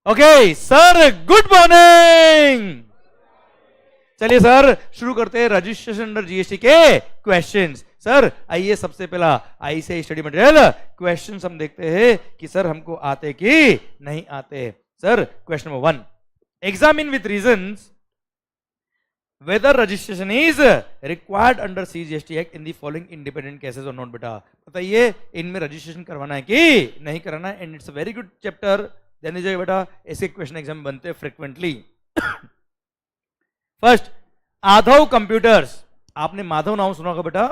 Okay sir, good morning. चलिए sir शुरू करते हैं रजिस्ट्रेशन अंडर जीएसटी के क्वेश्चंस। सर आइए सबसे पहला आईसीआई स्टडी मटेरियल क्वेश्चंस हम देखते हैं कि सर हमको आते कि नहीं आते। Sir question number 1, examine with reasons whether registration is required under CGST Act in the following independent cases or not। बेटा बताइए इनमें रजिस्ट्रेशन करवाना है कि नहीं कराना है। And it's a very good chapter, ध्यान दीजिएगा बेटा, ऐसे क्वेश्चन एग्जाम में बनते हैं फ्रिक्वेंटली। फर्स्ट, आधव कंप्यूटर्स, आपने माधव नाम सुना होगा बेटा,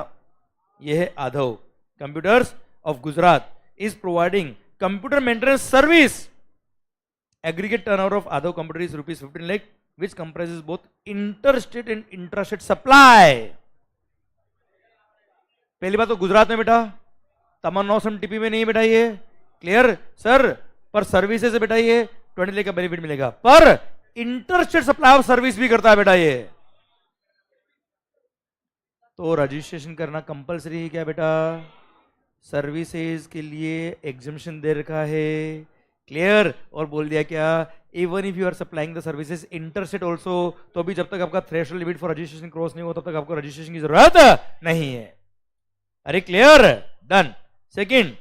यह है Adhav computers of Gujarat is providing computer maintenance service. Aggregate turnover of Adhav computer is ₹15 lakh which comprises both interstate and intrastate supply। पहली बात तो गुजरात में बेटा, तमन्नासम टीपी में नहीं बेटा, ये क्लियर सर। पर सर्विसेज से बेटा ये 20 लाख का बेनिफिट मिलेगा, पर इंटरस्टेट सप्लाई ऑफ सर्विस भी करता है बेटा ये। तो रजिस्ट्रेशन करना कंपलसरी है क्या बेटा? सर्विसेज के लिए एग्जम्पशन दे रखा है, क्लियर। और बोल दिया क्या, even if you are supplying the services interstate also, तो भी जब तक आपका threshold limit for registration cross नहीं होता तब तक आपको रजिस्ट्रेशन की जरूरत नहीं है। अरे क्लियर, डन। सेकंड,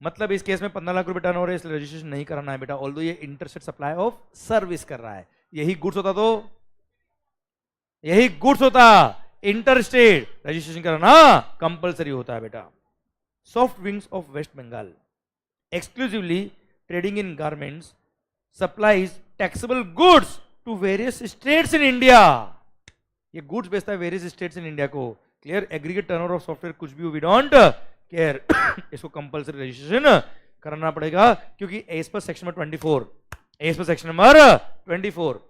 मतलब इस केस में 15 लाख रुपए टर्न हो रहे हैं, इसलिए रजिस्ट्रेशन नहीं कराना है बेटा, ऑल्दो ये इंटरस्टेट सप्लाई ऑफ सर्विस कर रहा है। यही गुड्स होता तो यही गुड्स होता, इंटरस्टेट रजिस्ट्रेशन कराना कंपलसरी होता है बेटा। Soft wings of West Bengal exclusively trading in garments supplies taxable goods to various states in India। ये goods बेचता है various states in India को, क्लियर। एग्रीगेट टर्नओवर ऑफ सॉफ्टवेयर कुछ भी वी डोंट केयर, इसको कंपलसरी रजिस्ट्रेशन करना पड़ेगा, क्योंकि as per section number 24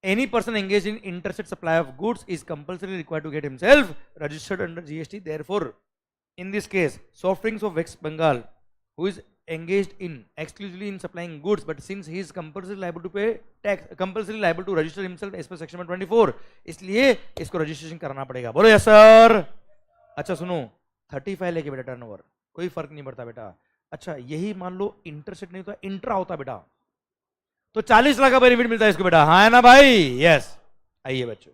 any person engaged in interstate supply of goods is compulsorily required to get himself registered under GST। therefore in this case soft drinks of West Bengal who is engaged in exclusively in supplying goods, but since he is compulsorily liable to pay tax, compulsorily liable to register himself as per section number 24, इसलिए इसको registration करना पड़ेगा। बोलो yes sir. अच्छा सुनो, 35 लेके बेटा turnover, कोई फर्क नहीं पड़ता बेटा। अच्छा यही मान लो इंटरसेट नहीं होता, इंट्रा होता बेटा, तो 40 लाख का बेनिफिट मिलता है इसको बेटा, हाँ है ना भाई? यस। आइए बच्चों,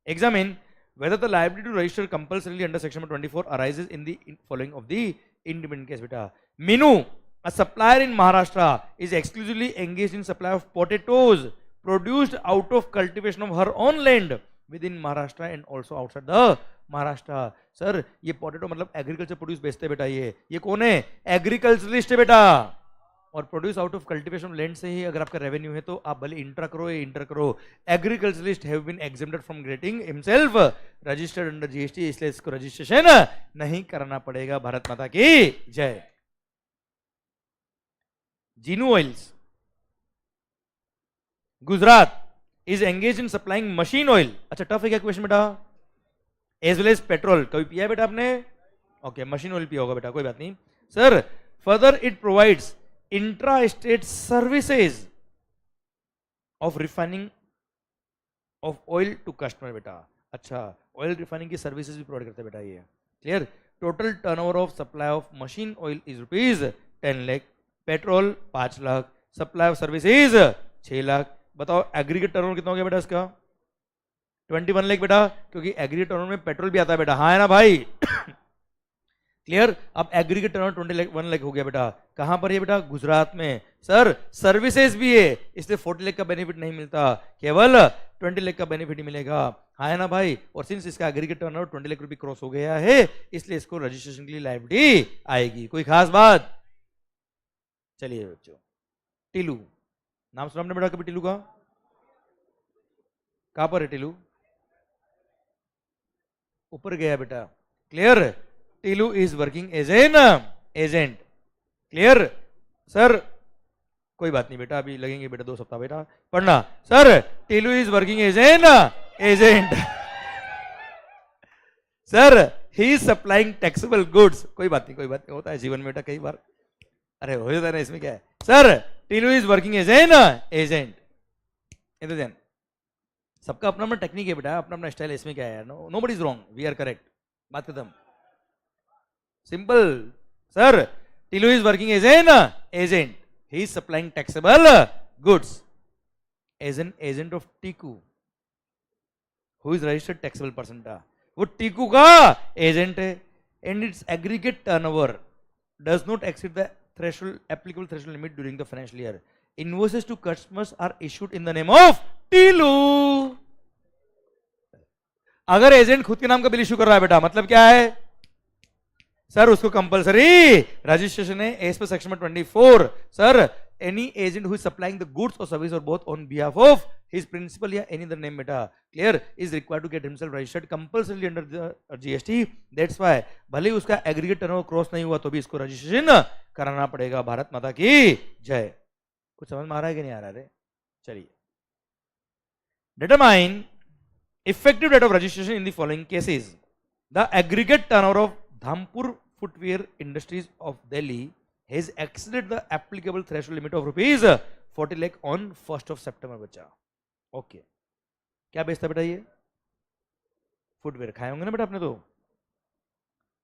examine whether the liability to register compulsorily under section number 24 arises in the following of the independent case बेटा। Meenu, a supplier in Maharashtra is exclusively engaged in supply of potatoes produced out of cultivation of her own land within Maharashtra and also outside the Maharashtra। Sir ये potato मतलब agriculture produce बेचते बेटा, ये कौन है? Agriculturalist है बेटा। और produce out of cultivation land से ही अगर आपका रेवेन्यू है तो आप भले इंटर करो या इंटर करो, agriculturalist have been exempted from getting himself registered under GST, इसलिए इसको रजिस्ट्रेशन नहीं करना पड़ेगा। भारत माता की जय। Jinu oils Gujarat is engage in supplying machine oil. अच्छा टफ है क्या क्वेश्चन बेटा? एज वेल एज पेट्रोल, कभी पिया है बेटा आपने? ओके, मशीन ऑयल पिया होगा बेटा, कोई बात नहीं। Sir further it provides intrastate services of refining of oil to customer बेटा। अच्छा ऑयल रिफाइनिंग की सर्विसेज भी प्रोवाइड करते हैं बेटा ये, clear. Total turnover of supply of machine oil is ₹10 lakh, petrol 5 lakh, supply of services 6 lakh. बताओ एग्रीगेट टर्नओवर कितना हो गया बेटा इसका? 21 लाख बेटा, क्योंकि एग्रीगेट टर्नओवर में पेट्रोल भी आता है बेटा, हाँ है ना भाई? क्लियर। अब एग्रीगेट टर्नओवर 21 लाख हो गया बेटा, कहां पर है बेटा? गुजरात में। सर सर्विसेज भी है, इसलिए 40 लाख का बेनिफिट नहीं मिलता, केवल 20 लाख का बेनिफिट ही मिलेगा, हाँ है ना भाई? और सिंस इसका एग्रीगेट टर्नओवर 20 लाख रुपए क्रॉस हो गया है, इसलिए इसको रजिस्ट्रेशन के लिए लायबिलिटी आएगी। कोई खास बात? चलिए बच्चों, टिलू नाम सुना आपने बेटा कभी टिलू का? कहां पर है टिलू? ऊपर गया बेटा, clear. Tilu is working as an agent, clear. Sir कोई बात नहीं बेटा, अभी लगेंगे बेटा 2 सप्ताह बेटा पढ़ना। Sir Tilu is working as an agent. Sir he is supplying taxable goods. कोई बात नहीं होता है जीवन में बेटा कई बार, अरे हो जाता है ना, इसमें क्या है? Sir Tilu is working as an agent. सबका अपना अपना टेक्निक है बेटा, अपना अपना स्टाइल, इसमें क्या है? Nobody is wrong, we are correct, बात खत्म, simple. Sir Tilu is working as an agent, he is supplying taxable goods as an agent of TICU, who is registered taxable person था, वो टीकू का एजेंट है, and its aggregate turnover does not exceed the threshold applicable threshold limit during the financial year. Invoices to customers are issued in the name of Teelu. अगर agent खुद के नाम का bill issue कर रहा है बेटा, मतलब क्या है सर, उसको कंपलसरी रजिस्ट्रेशन है as per section 24. Sir, any agent who is supplying the goods or service or both on behalf of his principal या any other name beta, clear, is required to get himself registered compulsorily under the GST. That's why भले ही उसका aggregate turnover cross नहीं हुआ तो भी इसको registration कराना पड़ेगा. भारत माता की जय. कुछ समझ में आ रहा है कि नहीं आ रहा है? चलिए, determine effective date of registration in the following cases. The aggregate turnover of Dhampur Footwear Industries of Delhi has exceeded the applicable threshold limit of rupees 40 lakh on 1st of September. बच्चा okay, क्या बेचता बेटा ये? Footwear. खाए होंगे ना बेटा आपने तो.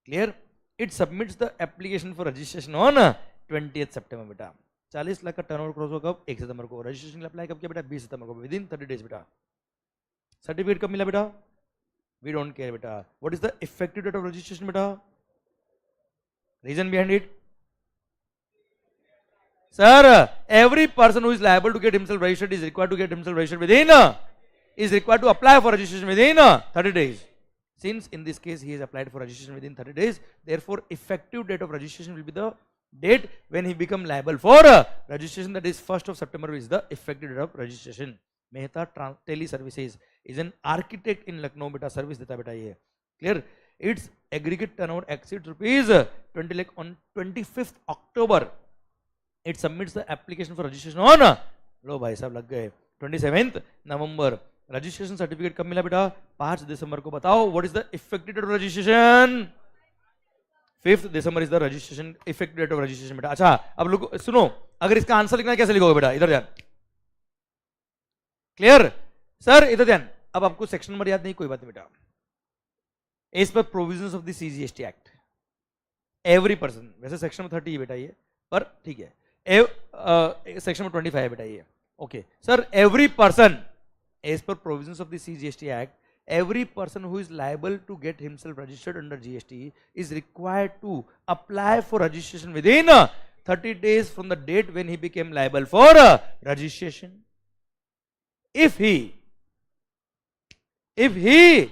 Clear. It submits the application for registration on 20th September. बेटा 40 लाख का टर्नओवर क्रॉस होगा कब? 1 सितंबर को. रजिस्ट्रेशन अप्लाई कब किया बेटा? 20 सितंबर को. विद इन 30 डेज बेटा. सर्टिफिकेट कब मिला बेटा? वी डोंट केयर बेटा. What is the effective date of registration बेटा? Reason behind it? Sir, every person who is liable to get himself registered is required to get himself registered within, is required to apply for registration within 30 days. Since in this case he has applied for registration within 30 days, therefore effective date of registration will be the date when he become liable for registration, that is 1st of September is the effective date of registration. Mehta Tele Services is an architect in Lucknow beta, service deta beta ye. Clear. Its aggregate turnover exceeds rupees 20 lakh on 25th October. It submits the application for registration on, लो भाई साहब लग गए, 27th November. Registration certificate कब मिला बेटा? 5 दिसंबर को. बताओ what is the effective date of registration? 5th December is the registration effective date of registration बेटा. अच्छा, अब लोग सुनो, अगर इसका आंसर लिखना है कैसे लिखोगे बेटा? इधर ध्यान. Clear sir? इधर ध्यान. अब आपको सेक्शन नंबर याद नहीं, कोई बात नहीं बेटा. As per provisions of the CGST act, every person, वैसे सेक्शन 30 है बेटा ये, पर ठीक है. सेक्शन 25 है बेटा ये. Okay sir, every person as per provisions of the CGST act, every person who is liable to get himself registered under GST is required to apply for registration within 30 days from the date when he became liable for registration. If he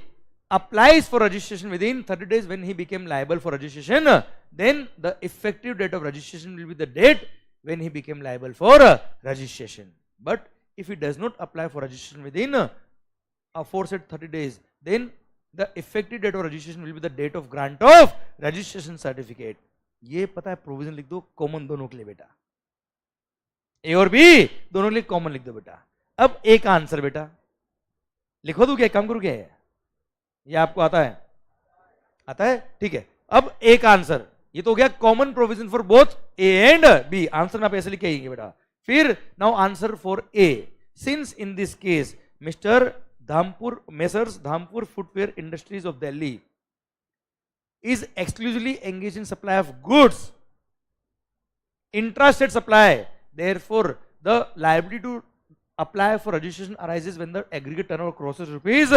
applies for registration within 30 days when he became liable for registration, then the effective date of registration will be the date when he became liable for registration. But if he does not apply for registration within aforesaid 30 days, then the effective date of registration will be the date of grant of registration certificate. ये पता है, provision लिख दो common दोनों के लिए बेटा, ए और बी दोनों के लिए कॉमन लिख दो बेटा. अब एक आंसर बेटा लिखो दो, क्या काम करूं क्या है? ये आपको आता है? आता है, ठीक है. अब एक आंसर, ये तो हो गया common provision for both A and B. Answer में आप ऐसे लिख के आएंगे बेटा. फिर now answer for A. Since in this case mister Dhampur, Messrs. Dhampur Footwear Industries of Delhi is exclusively engaged in supply of goods, intrastate supply. Therefore, the liability to apply for registration arises when the aggregate turnover crosses rupees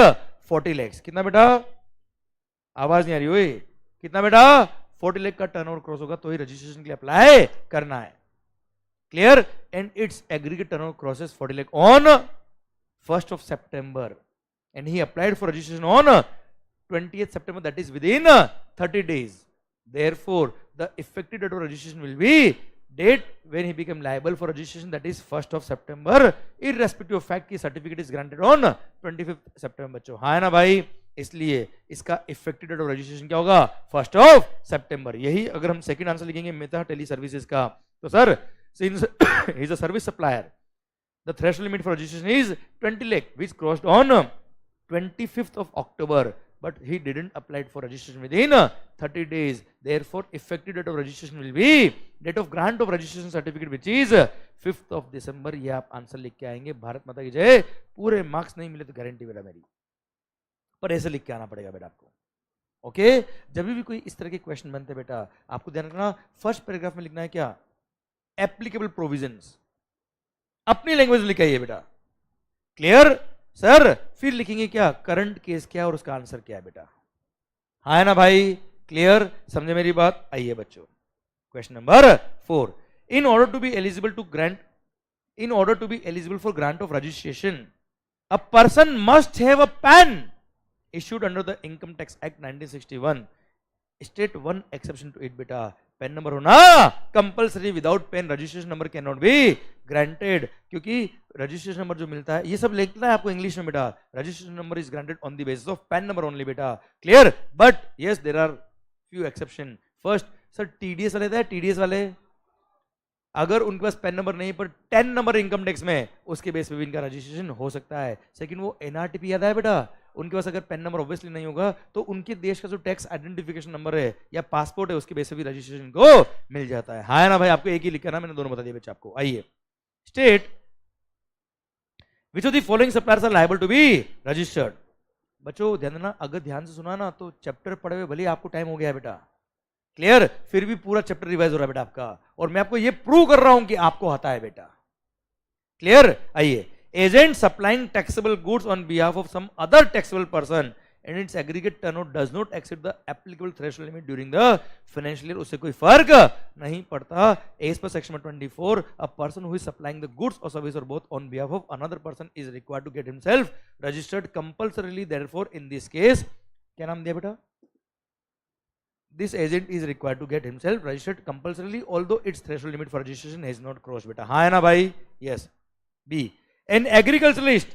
40 lakhs. कितना बेटा? आवाज नहीं आ रही हुई. कितना बेटा? 40 लाख का turnover cross होगा तो ही रजिस्ट्रेशन के लिए अप्लाई करना है. Clear? And its aggregate turnover crosses 40 lakh on 1st of September, and he applied for registration on 20th September, that is within 30 days. Therefore, the effective date of registration will be date when he became liable for registration, that is 1st of September, irrespective of fact कि certificate is granted on 25th September. बच्चों हाँ है ना भाई? इसलिए इसका effective date of registration क्या होगा? 1st of September. यही अगर हम second आंसर लिखेंगे मेटा टेली सर्विसेज का, तो sir since he is a service supplier, the threshold limit for registration is 20 lakh, which crossed on 25th of October, but he didn't apply for registration within 30 days. Therefore, effective date of registration will be date of grant of registration certificate, which is 5th of December. ये आप answer लिख के आएंगे. भारत माता की जय. पूरे marks नहीं मिले तो गारंटी बेटा मेरी, पर ऐसे लिख के आना पड़ेगा बेटा आपको. ओके, जब भी कोई इस तरह के क्वेश्चन बनते बेटा आपको ध्यान रखना, फर्स्ट पैराग्राफ में लिखना है क्या? एप्लीकेबल प्रोविजंस, अपनी लैंग्वेज में लिखाइए बेटा, क्लियर सर। फिर लिखेंगे क्या, करंट केस क्या और उसका आंसर क्या है बेटा, हाँ है ना भाई, क्लियर, समझे मेरी बात। आइए बच्चों, question number 4, in order to be eligible to grant, in order to be eligible for grant of registration, a person must have a PAN issued under the Income Tax Act 1961. State one exception to it बेटा, PAN number होना compulsory, without PAN registration number can not be granted, क्योंकि registration number जो मिलता है, ये सब लिखना है आपको इंग्लिश में बेटा, registration number is granted on the basis of PAN number only बेटा, clear. But yes there are few exception. First sir TDS वाले थे, टीडीएस वाले अगर उनके पास पैन नंबर नहीं पर 10 नंबर इनकम टैक्स में, उसके बेस पे भी इनका रजिस्ट्रेशन हो सकता है। सेकंड वो एनआरटीपी याद है बेटा, उनके पास अगर पैन नंबर ऑब्वियसली नहीं होगा तो उनके देश का जो टैक्स आइडेंटिफिकेशन नंबर है या पासपोर्ट है उसके बेस पे भी रजिस्ट्रेशन को मिल जाता है, हाँ ना भाई। आपको एक ही लिखा ना, मैंने दोनों बता दिया बच्चे आपको। आइए, state which of the following suppliers are liable to be registered. बच्चों ध्यान देना, अगर ध्यान से सुना ना तो चैप्टर पढ़े हुए भले आपको टाइम हो गया बेटा, क्लियर, फिर भी पूरा चैप्टर रिवाइज हो रहा है बेटा आपका, और मैं आपको ये प्रूव कर रहा हूं कि आपको आता है बेटा, क्लियर। आइए, agent supplying taxable goods on behalf of some other taxable person and its aggregate turnover does not exceed the applicable threshold limit during the financial year, उससे कोई फर्क नहीं पड़ता। As per section 24, a person who is supplying the goods और service or both on behalf of another person is required to get himself registered compulsorily, therefore in this case, क्या नाम दिया बेटा, this agent is required to get himself registered compulsorily although its threshold limit for registration has not crossed beta, हाँ है ना भाई, yes। B, an agriculturalist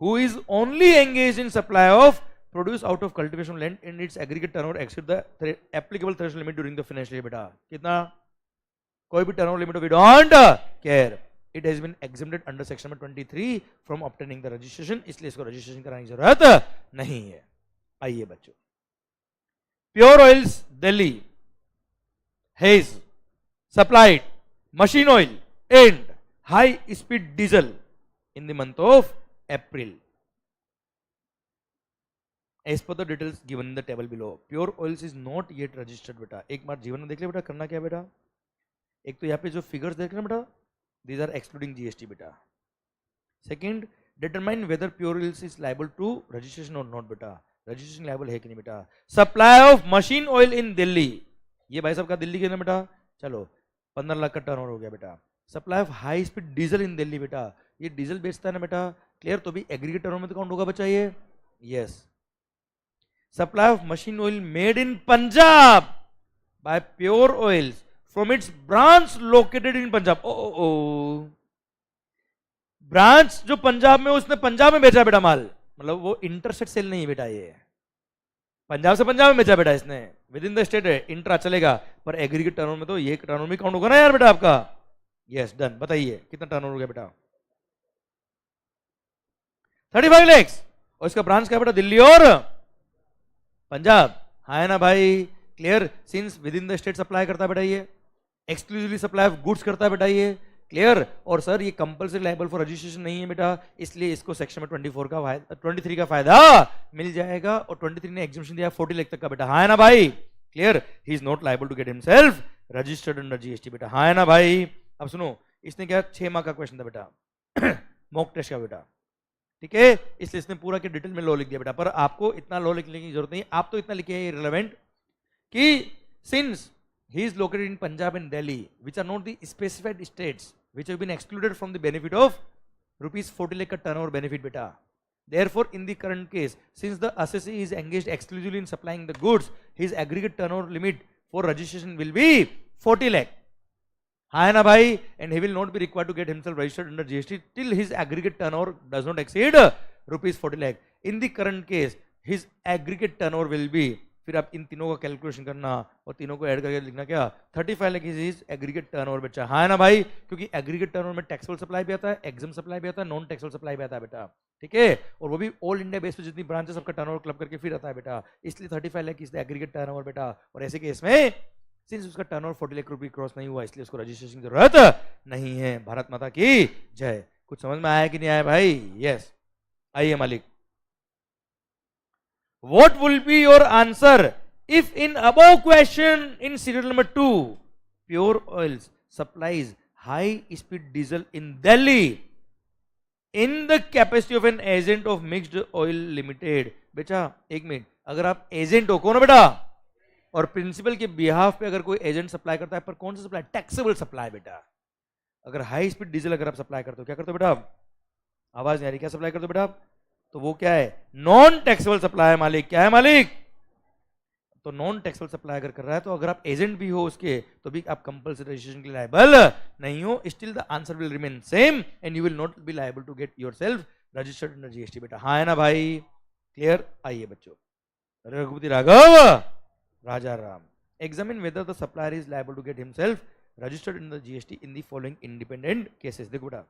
who is only engaged in supply of produce out of cultivation land and its aggregate turnover exceed the applicable threshold limit during the financial year, बेटा कितना, कोई भी turnover limit we don't care, it has been exempted under section 23 from obtaining the registration, इसलिए इसको registration कराने की जरूरत नहीं है। आइए बच्चों, Pure Oils Delhi has supplied machine oil and high speed diesel in the month of April as per the details given in the table below. Pure Oils is not yet registered बेटा, एक बार जीवन में देख ले बेटा, करना क्या बेटा, एक तो यहाँ पे जो फिगर्स देख रहे हैं बेटा, these are excluding GST बेटा। Second, determine whether Pure Oils is liable to registration or not बेटा, रजिस्ट्रेशन लायबल है कि नहीं बेटा। Supply of machine oil in Delhi, ये भाई साहब का दिल्ली के ना बेटा, चलो 15 लाख का टर्नओवर हो गया बेटा। Supply of high speed diesel in Delhi बेटा, ये डीजल बेचता है ना बेटा, क्लियर, तो भी एग्रीगेट टर्नओवर में तो काउंट होगा बच्चा ये, yes. Supply of machine oil made in Punjab by pure oils from its branch located in Punjab, ओ ब्रांच जो पंजाब में, उसने पंजाब में बेचा बेटा माल, मतलब वो इंटरसेट सेल नहीं है बेटा, ये पंजाब से पंजाब में बेचा बेटा इसने, विद इन द स्टेट है, इंट्रा चलेगा, पर एग्रीगेट टर्नओवर में तो ये टर्नओवर में काउंट होगा ना यार बेटा आपका। यस डन, बताइए कितना टर्नओवर हो गया बेटा, 35 लाख, और इसका ब्रांच क्या बेटा, दिल्ली और पंजाब, हाँ है ना भाई, clear. Since with in the state supply करता है बेटा ये, एक्सक्लूसिवली सप्लाई ऑफ गुड्स करता है बेटा ये, क्लियर। और सर ये कंपल्सरी लायबल फॉर रजिस्ट्रेशन नहीं है बेटा, इसलिए इसको सेक्शन में 23 का फायदा मिल जाएगा, और 23 ने एग्जम्पशन दिया 40 लाख तक का बेटा, हाँ है ना भाई, clear. He is not liable to get himself registered under GST बेटा, हाँ है ना भाई। अब सुनो, इसने क्या 6 माह का क्वेश्चन था बेटा मॉक टेस्ट का बेटा, ठीक है, इसलिए इसने पूरा के डिटेल में लॉ लिख दिया बेटा, पर आपको इतना लॉ लिखने की जरूरत नहीं, आप तो इतना लिखे हैं रिलेवेंट कि since he is located in Punjab and Delhi, which are not the specified states which have been excluded from the benefit of rupees 40 lakh turnover benefit beta. Therefore, in the current case, since the assessee is engaged exclusively in supplying the goods, his aggregate turnover limit for registration will be 40 lakh. हाँ है ना भाई, and he will not be required to get himself registered under GST till his aggregate turnover does not exceed rupees 40 lakh. In the current case, his aggregate turnover will be, फिर आप इन तीनों का calculation करना और तीनों को add करके लिखना क्या, 35 लाख इज एग्रीगेट टर्नओवर बच्चा, हाँ है ना भाई, क्योंकि एग्रीगेट टर्नओवर में टैक्सेबल सप्लाई भी आता है, एग्जाम सप्लाई भी आता है, नॉन टैक्सेबल सप्लाई भी आता है बेटा, ठीक है, और वो भी ऑल इंडिया बेस पे जितनी ब्रांचेस सबका टर्नओवर क्लब करके फिर आता है बेटा, इसलिए 35 lakh is the aggregate turnover बेटा। और ऐसे केस में सिंस उसका टर्नओवर 40 लाख रुपए क्रॉस नहीं हुआ, इसलिए उसको रजिस्ट्रेशन की जरूरत नहीं है। भारत माता की जय। कुछ समझ में आया कि नहीं आया भाई? यस। आइए मालिक, what will be your answer if in above question in serial number 2 pure oils supplies high speed diesel in Delhi in the capacity of an agent of mixed oil limited. बेटा एक minute, अगर आप agent हो, कौन हो बेटा, और principal के बिहाफ पे अगर कोई एजेंट सप्लाई करता है, पर कौन सा सप्लाई, टैक्सेबल सप्लाई बेटा। अगर हाई स्पीड डीजल अगर आप सप्लाई करते हो, क्या करते हो बेटा, आवाज नहीं आ रही, क्या सप्लाई करते हो बेटा, तो वो क्या है, नॉन टैक्सेबल सप्लाई है मालिक। क्या है मालिक, तो नॉन टैक्सेबल सप्लाई अगर कर रहा है, तो अगर आप एजेंट भी हो उसके, तो भी आप कंपल्सरी रजिस्ट्रेशन के लिए लायबल नहीं हो। Still the answer will remain same and you will not be liable to get yourself registered under GST बेटा। हाँ है ना भाई, क्लियर। आइए बच्चों, Raghupati Raghav Raja Ram, examine whether the supplier is liable to get himself registered in the GST in the following independent cases. देखो बेटा,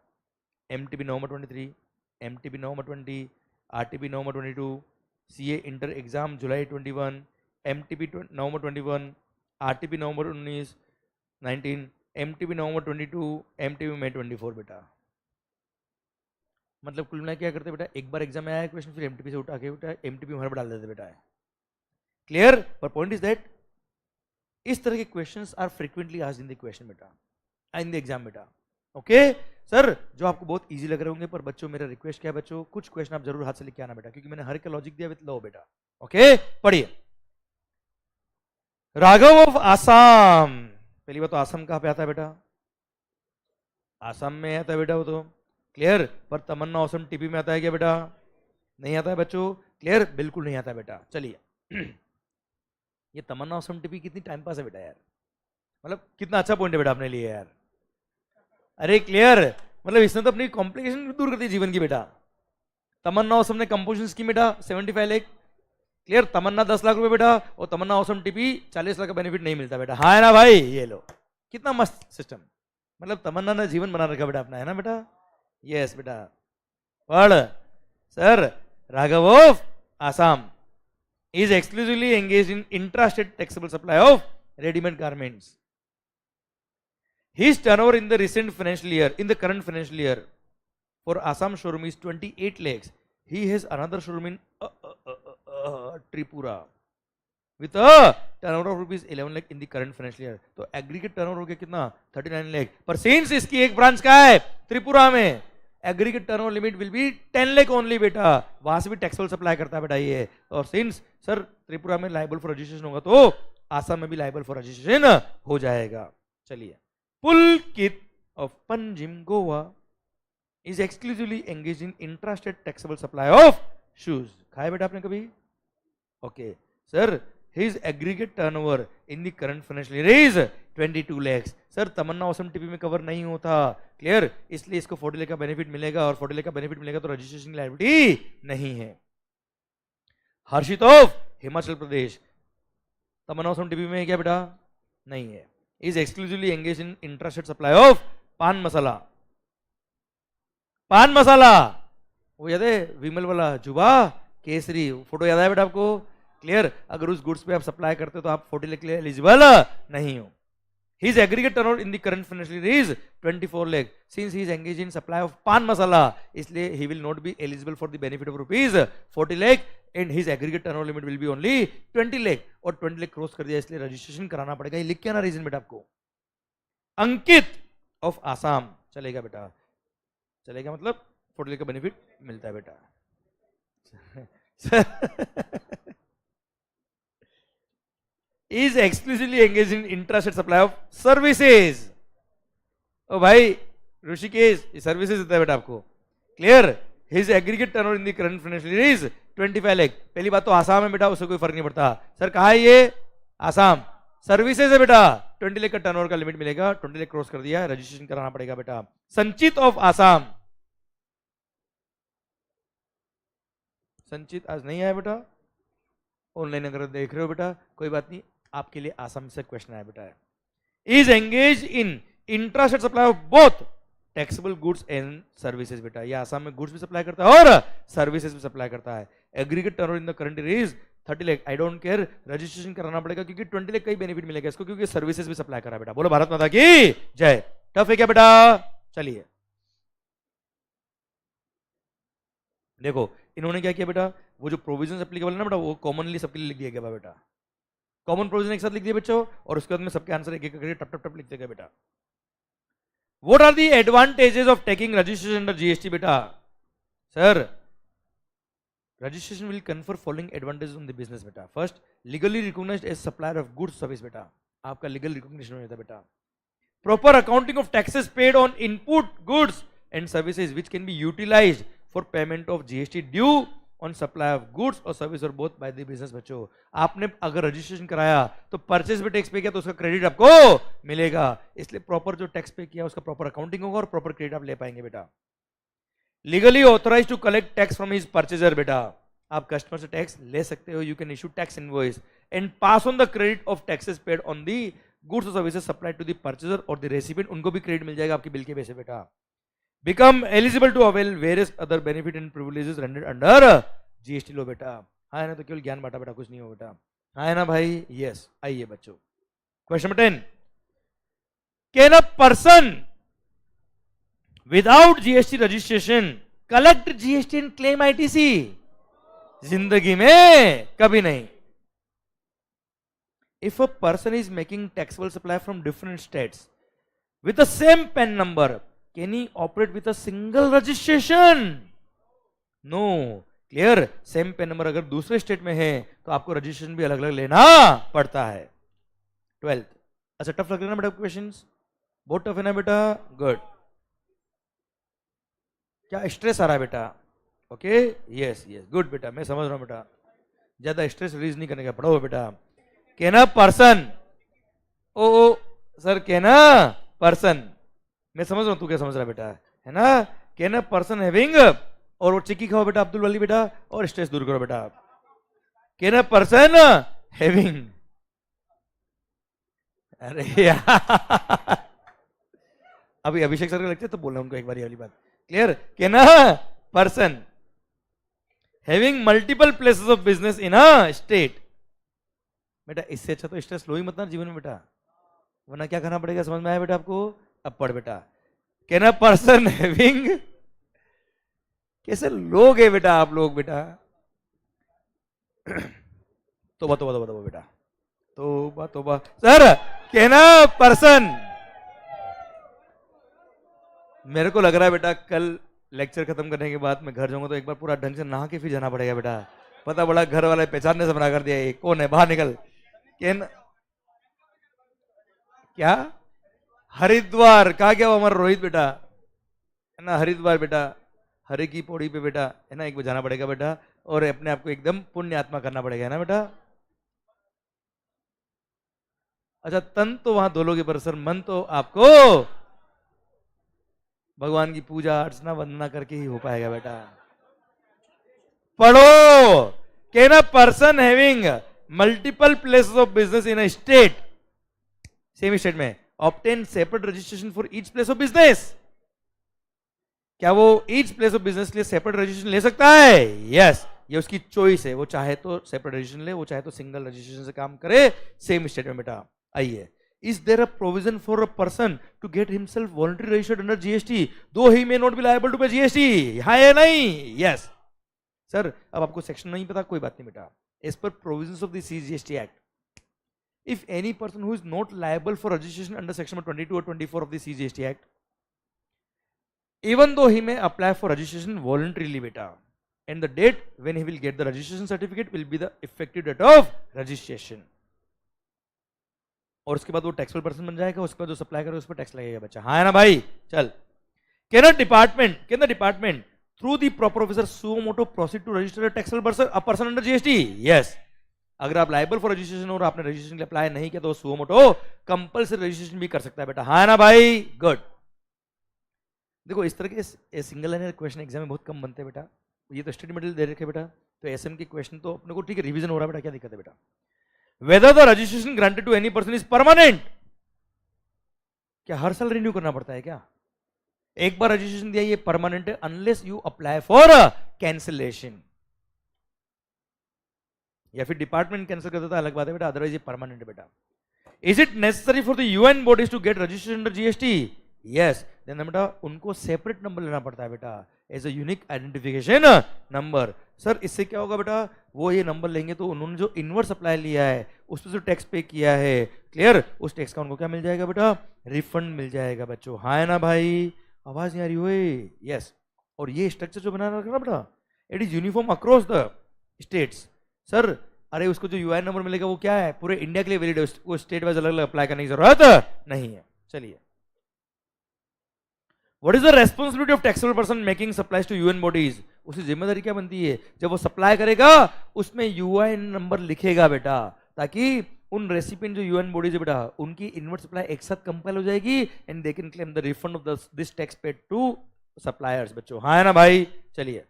MTP November 23, MTP November 20, RTP November 22, CA inter exam July 21, MTP नवंबर 21, RTB नवंबर 19, MTB नवंबर 22, MTB मई 24 बेटा। मतलब कुल मिला क्या करते बेटा, एक बार एग्जाम में आया क्वेश्चन, फिर एमटीपी से उठा के एमटीपी में डाल देते बेटा। क्लियर। पर पॉइंट इज दैट इस तरह के questions are frequently asked in the question बेटा, इन द एग्जाम बेटा। ओके सर, जो आपको बहुत इजी लग रहे होंगे, पर बच्चों मेरा रिक्वेस्ट क्या है बच्चों, कुछ क्वेश्चन आप जरूर हाथ से लेके आना बेटा, क्योंकि मैंने हर का लॉजिक दिया विद लो बेटा। ओके पढ़िए, राघव ऑफ आसाम। पहली बात तो आसाम कहां पे आता है बेटा, आसाम में आता है बेटा वो तो, क्लियर। पर तमन्ना औसम टीपी में आता है क्या बेटा, नहीं आता है बच्चों, क्लियर, बिल्कुल नहीं आता है बेटा। चलिए ये तमन्ना औसम टीपी कितनी टाइम पास है बेटा यार, मतलब कितना अच्छा पॉइंट है बेटा आपने लिए यार। अरे क्लियर, मतलब इसने तो अपनी कॉम्प्लिकेशन दूर कर दी जीवन की बेटा। तमन्ना औसम ने कंपोजिशन स्कीम बेटा 75 लाख, क्लियर, तमन्ना 10 लाख रुपए बेटा, और तमन्ना औसम टीपी 40 लाख का बेनिफिट नहीं मिलता बेटा। हाँ है ना भाई, ये लो कितना मस्त सिस्टम, मतलब तमन्ना ने जीवन बना रखा बेटा अपना, है ना बेटा। यस बेटा, पढ़ sir, Raghav of Assam is exclusively engaged in intra-state taxable supply of ready-made garments. His turnover in the recent financial year, in the current financial year, for Assam showroom is 28 lakhs. He has another showroom in Tripura with a turnover of rupees 11 lakh in the current financial year. तो aggregate turnover हो गया कितना, 39 लाख। पर since इसकी एक branch का है त्रिपुरा में, aggregate turnover limit will be 10 lakh only बेटा, वहां से भी टैक्सेबल सप्लाई करता है बेटा ये। और सिंस सर त्रिपुरा में लायबल फॉर रजिस्ट्रेशन होगा, तो आसाम में भी लायबल फॉर रजिस्ट्रेशन हो जाएगा। चलिए, Pulkit of Panjim Goa is exclusively engage in intrastate taxable supply of shoes. खाए बेटा आपने कभी, okay sir, his aggregate turnover in the current financial year is 22 lakhs। Sir तमन्ना औसम टीपी में कवर नहीं होता, क्लियर, इसलिए इसको 40 लाख का बेनिफिट मिलेगा, और 40 लाख का बेनिफिट मिलेगा तो रजिस्ट्रेशन की लायबिलिटी नहीं है। हर्षित ऑफ हिमाचल प्रदेश, तमन्ना औसम टीपी में क्या बेटा, नहीं है। Is exclusively engage in intrastate supply of pan masala. पान मसाला वो याद है, विमल वाला जुबा केसरी, फोटो याद है बेटा आपको, क्लियर। अगर उस गुड्स पे आप सप्लाई करते हो तो आप 40 लाख के लिए एलिजिबल नहीं हो। His aggregate turnover in the current financial year is 24 lakh. Since he is engaged in supply of pan masala, इसलिए he will not be eligible for the benefit of rupees 40 lakh, and his aggregate turnover limit will be only 20 lakh. और 20 lakh cross कर दिया, इसलिए registration कराना पड़ेगा। ये लिख के आना रीजन बेटा आपको। अंकित ऑफ आसाम चलेगा बेटा, चलेगा मतलब 40 lakh का बेनिफिट मिलता है बेटा। is exclusively engaged in intrastate supply of services। ओ भाई ऋषिकेश, ये सर्विसेज देता है बेटा आपको, clear. His aggregate turnover in the current financial year is 25 lakh. पहली बात तो आसाम है बेटा, उससे कोई फर्क नहीं पड़ता। सर कहा है ये, आसाम, सर्विसेज है बेटा, 20 लाख का टर्नओवर का लिमिट मिलेगा, 20 लाख क्रॉस कर दिया, रजिस्ट्रेशन कराना पड़ेगा बेटा। संचित ऑफ आसाम, संचित आज नहीं आया बेटा, ऑनलाइन अगर देख रहे हो बेटा कोई बात नहीं, आपके लिए आसाम से क्वेश्चन आया बेटा। Is engage in intrastate supply of both taxable goods and services बेटा, ये आसाम में गुड्स भी सप्लाई करता है और सर्विसेज भी सप्लाई करता है। Aggregate turnover in the current year is 30 lakh. I don't care, registration कराना पड़ेगा क्योंकि 20 लाख का ही बेनिफिट मिलेगा इसको, क्योंकि सर्विसेज भी सप्लाई करा बेटा। बोलो भारत माता की जय। टफ है क्या बेटा, चलिए देखो इन्होंने क्या किया बेटा, वो जो प्रोविजन एप्लीकेबल है ना बेटा, वो कॉमनली सबके लिए लिख दिया गया बेटा। कॉमन प्रोविजन एक साथ लिख दिया बच्चों, और उसके बाद में सबके आंसर एक एक करके टप टप टप लिखते गए बेटा। What are the advantages of taking registration under GST बेटा? Sir, registration will confer following advantages on the business बेटा. First, legally recognized as supplier of goods service बेटा. आपका legal recognition हो जाता है बेटा. Proper accounting of taxes paid on input goods and services which can be utilized for payment of GST due on supply of goods or service or both by the business. बच्चों, आपने अगर registration कराया तो purchase पे tax पे किया तो उसका क्रेडिट आपको मिलेगा, इसलिए प्रॉपर जो टैक्स पे किया उसका प्रॉपर अकाउंटिंग होगा और प्रॉपर क्रेडिट आप ले पाएंगे बेटा. Legally authorise to collect tax from his purchaser बेटा, आप कस्टमर से टैक्स ले सकते हो. You can issue tax invoice and pass on the credit of taxes paid on the goods और services supplied to the purchaser और the recipient, उनको भी क्रेडिट मिल जाएगा आपके बिल के पैसे बेटा. Become eligible to avail various other benefit and privileges rendered under GST लो बेटा. हाँ है ना, तो केवल ज्ञान बांटा बेटा, कुछ नहीं हो बेटा. हाँ है ना भाई, यस. आइए बच्चों, question number 10. Can a person without GST registration collect GST and claim ITC? जिंदगी में कभी नहीं. If a person is making taxable supply from different states with the same PAN number, can he operate with a single registration? No. Clear? Same PAN number अगर दूसरे state में है तो आपको रजिस्ट्रेशन भी अलग अलग लेना पड़ता है. 12th. अच्छा, टफ लग रहा है ना बेटा क्वेश्चंस? बहुत टफ है ना बेटा? गुड. क्या स्ट्रेस आ रहा है बेटा? ओके, यस यस, गुड बेटा, मैं समझ रहा हूं बेटा. ज्यादा स्ट्रेस रिलीज नहीं करने का, पढ़ो बेटा. Can a person, oh sir, can a person, मैं समझ रहा हूं तू क्या समझ रहा है बेटा, है ना. कैन अ पर्सन हैविंग, और वो चिक्की खाओ बेटा अब्दुल वली बेटा, और स्ट्रेस दूर करो बेटा. कैन अ पर्सन हैविंग, अरे यार अभी अभिषेक सर का लगता है तो बोलना उनको एक बार ये वाली बात. Clear? Can a person having multiple places of business in a state. बेटा इससे अच्छा तो स्ट्रेस लो ही मत ना जीवन में बेटा, वरना क्या करना पड़ेगा, समझ में आया बेटा आपको? अब पढ़ बेटा. कैन अ पर्सन हैविंग, कैसे लोग है बेटा आप लोग बेटा? तोबा तोबा तोबा तोबा बेटा, तोबा तोबा. सर कैन अ पर्सन, मेरे को लग रहा है बेटा कल लेक्चर खत्म करने के बाद मैं घर जाऊंगा तो एक बार पूरा ढंग से नहा के फिर जाना पड़ेगा बेटा. पता बड़ा घर वाले पहचानने से मना कर दिया, ये कौन है, बाहर निकल. क्या हरिद्वार कहा गया वो हमारा रोहित बेटा, है ना. हरिद्वार बेटा, हरि की पौड़ी पे बेटा, है ना, एक बार जाना पड़ेगा बेटा और अपने आप को एकदम पुण्य आत्मा करना पड़ेगा, है ना बेटा. अच्छा, तन तो वहां धोलोगे पर सर मन तो आपको भगवान की पूजा अर्चना वंदना करके ही हो पाएगा बेटा. पढ़ो. Can a person having multiple places of business in a state, same state में, obtain separate registration for each place of business? क्या वो ईच प्लेस ऑफ बिजनेस के लिए सेपरेट रजिस्ट्रेशन ले सकता है? यस, ये उसकी चॉइस है, वो चाहे तो सेपरेट रजिस्ट्रेशन ले, वो चाहे तो सिंगल रजिस्ट्रेशन से काम करे सेम स्टेट में बेटा. आइए, is there a provision for a person to get himself voluntary registered under GST though he may not be liable to pay GST? हाँ या नहीं? यस. सर अब आपको सेक्शन नहीं पता, कोई बात नहीं बेटा. As per provisions of the CGST act, if any person who is not liable for registration under section 22 or 24 of the CGST Act, even though he may apply for registration voluntarily beta, and the date when he will get the registration certificate will be the effective date of registration. और उसके बाद वो taxable person बन जाएगा, उसके बाद जो supply करेगा उस पर टैक्स लगेगा बच्चा. हाँ है ना भाई? चल. Can the department through the proper officer suo motu proceed to register a taxable person under GST? Yes. अगर आप लाइबल फॉर रजिस्ट्रेशन और आपने रजिस्ट्रेशन के लिए अप्लाई नहीं किया तो सुओ मोटो कंपल्सरी रजिस्ट्रेशन भी कर सकता है बेटा. हाँ है ना भाई? गुड. देखो इस तरह के सिंगल लाइनर क्वेश्चन एग्जाम में बहुत कम बनते हैं बेटा. ये तो स्टडी मटेरियल दे रखे बेटा, तो एसएम के क्वेश्चन तो अपने को ठीक है रिवीजन हो रहा है बेटा, क्या दिक्कत है बेटा. Whether the registration granted to any person is permanent, क्या हर साल रिन्यू करना पड़ता है क्या? एक बार रजिस्ट्रेशन दिया ये परमानेंट है unless you apply for cancellation, या फिर डिपार्टमेंट कैंसिल कर देता है अलग बात है बेटा, अदरवाइज ये परमानेंट है बेटा. Is it necessary for the UN bodies to get registration under GST? Yes, then बेटा उनको सेपरेट नंबर लेना पड़ता है बेटा, as a unique identification number. Sir इससे क्या होगा बेटा, वो ये नंबर लेंगे तो उन्होंने जो इनवर्स सप्लाई लिया है उस पर जो टैक्स पे किया है, क्लियर, उस टैक्स का उनको क्या मिल जाएगा बेटा, रिफंड मिल जाएगा बच्चों। हाँ है ना भाई, आवाज नहीं आ रही हुई, यस। और ये स्ट्रक्चर जो बना रखा ना बेटा, it is uniform across the states. Sir अरे उसको जो यूआईएन नंबर मिलेगा वो क्या है, पूरे इंडिया के लिए वैलिड है, वो स्टेट वाइज अलग अलग अप्लाई करने की जरूरत नहीं है। चलिए, what is the responsibility of taxable person making supplies to UN bodies, उसकी जिम्मेदारी क्या बनती है, जब वो सप्लाई करेगा उसमें यूआईएन नंबर लिखेगा बेटा, ताकि उन रेसिपिएंट जो यूएन बॉडीज है बेटा उनकी इनवर्ट सप्लाई एक साथ कंपाइल हो जाएगी and they can claim the refund of this tax paid to suppliers बच्चों। हाँ है ना भाई, चलिए,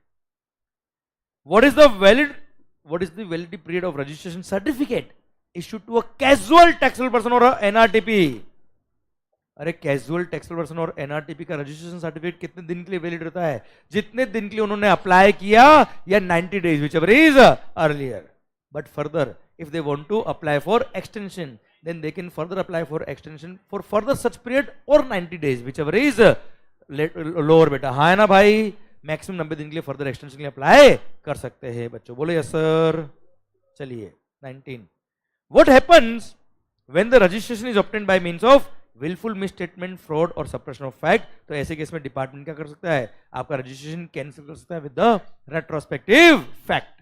what is the validity period of registration certificate issued to a casual taxable person और एनआरटीपी। अरे कैजुअल टैक्सेबल पर्सन और एनआरटीपी का रजिस्ट्रेशन सर्टिफिकेट कितने दिन के लिए वैलिड रहता है, जितने दिन के लिए उन्होंने अप्लाई किया, या 90 days whichever is earlier. But further if they want to apply for extension then they can further apply for extension for further such period or 90 days whichever is lower बेटा। हाँ है ना भाई, maximum 90 दिन के लिए further extension के लिए अप्लाई कर सकते हैं बच्चों, बोले यस सर। चलिए 19, what happens when the registration is obtained by means of willful misstatement, fraud or suppression of fact. तो ऐसे केस में डिपार्टमेंट क्या कर सकता है, आपका रजिस्ट्रेशन कैंसिल कर सकता है with the retrospective fact.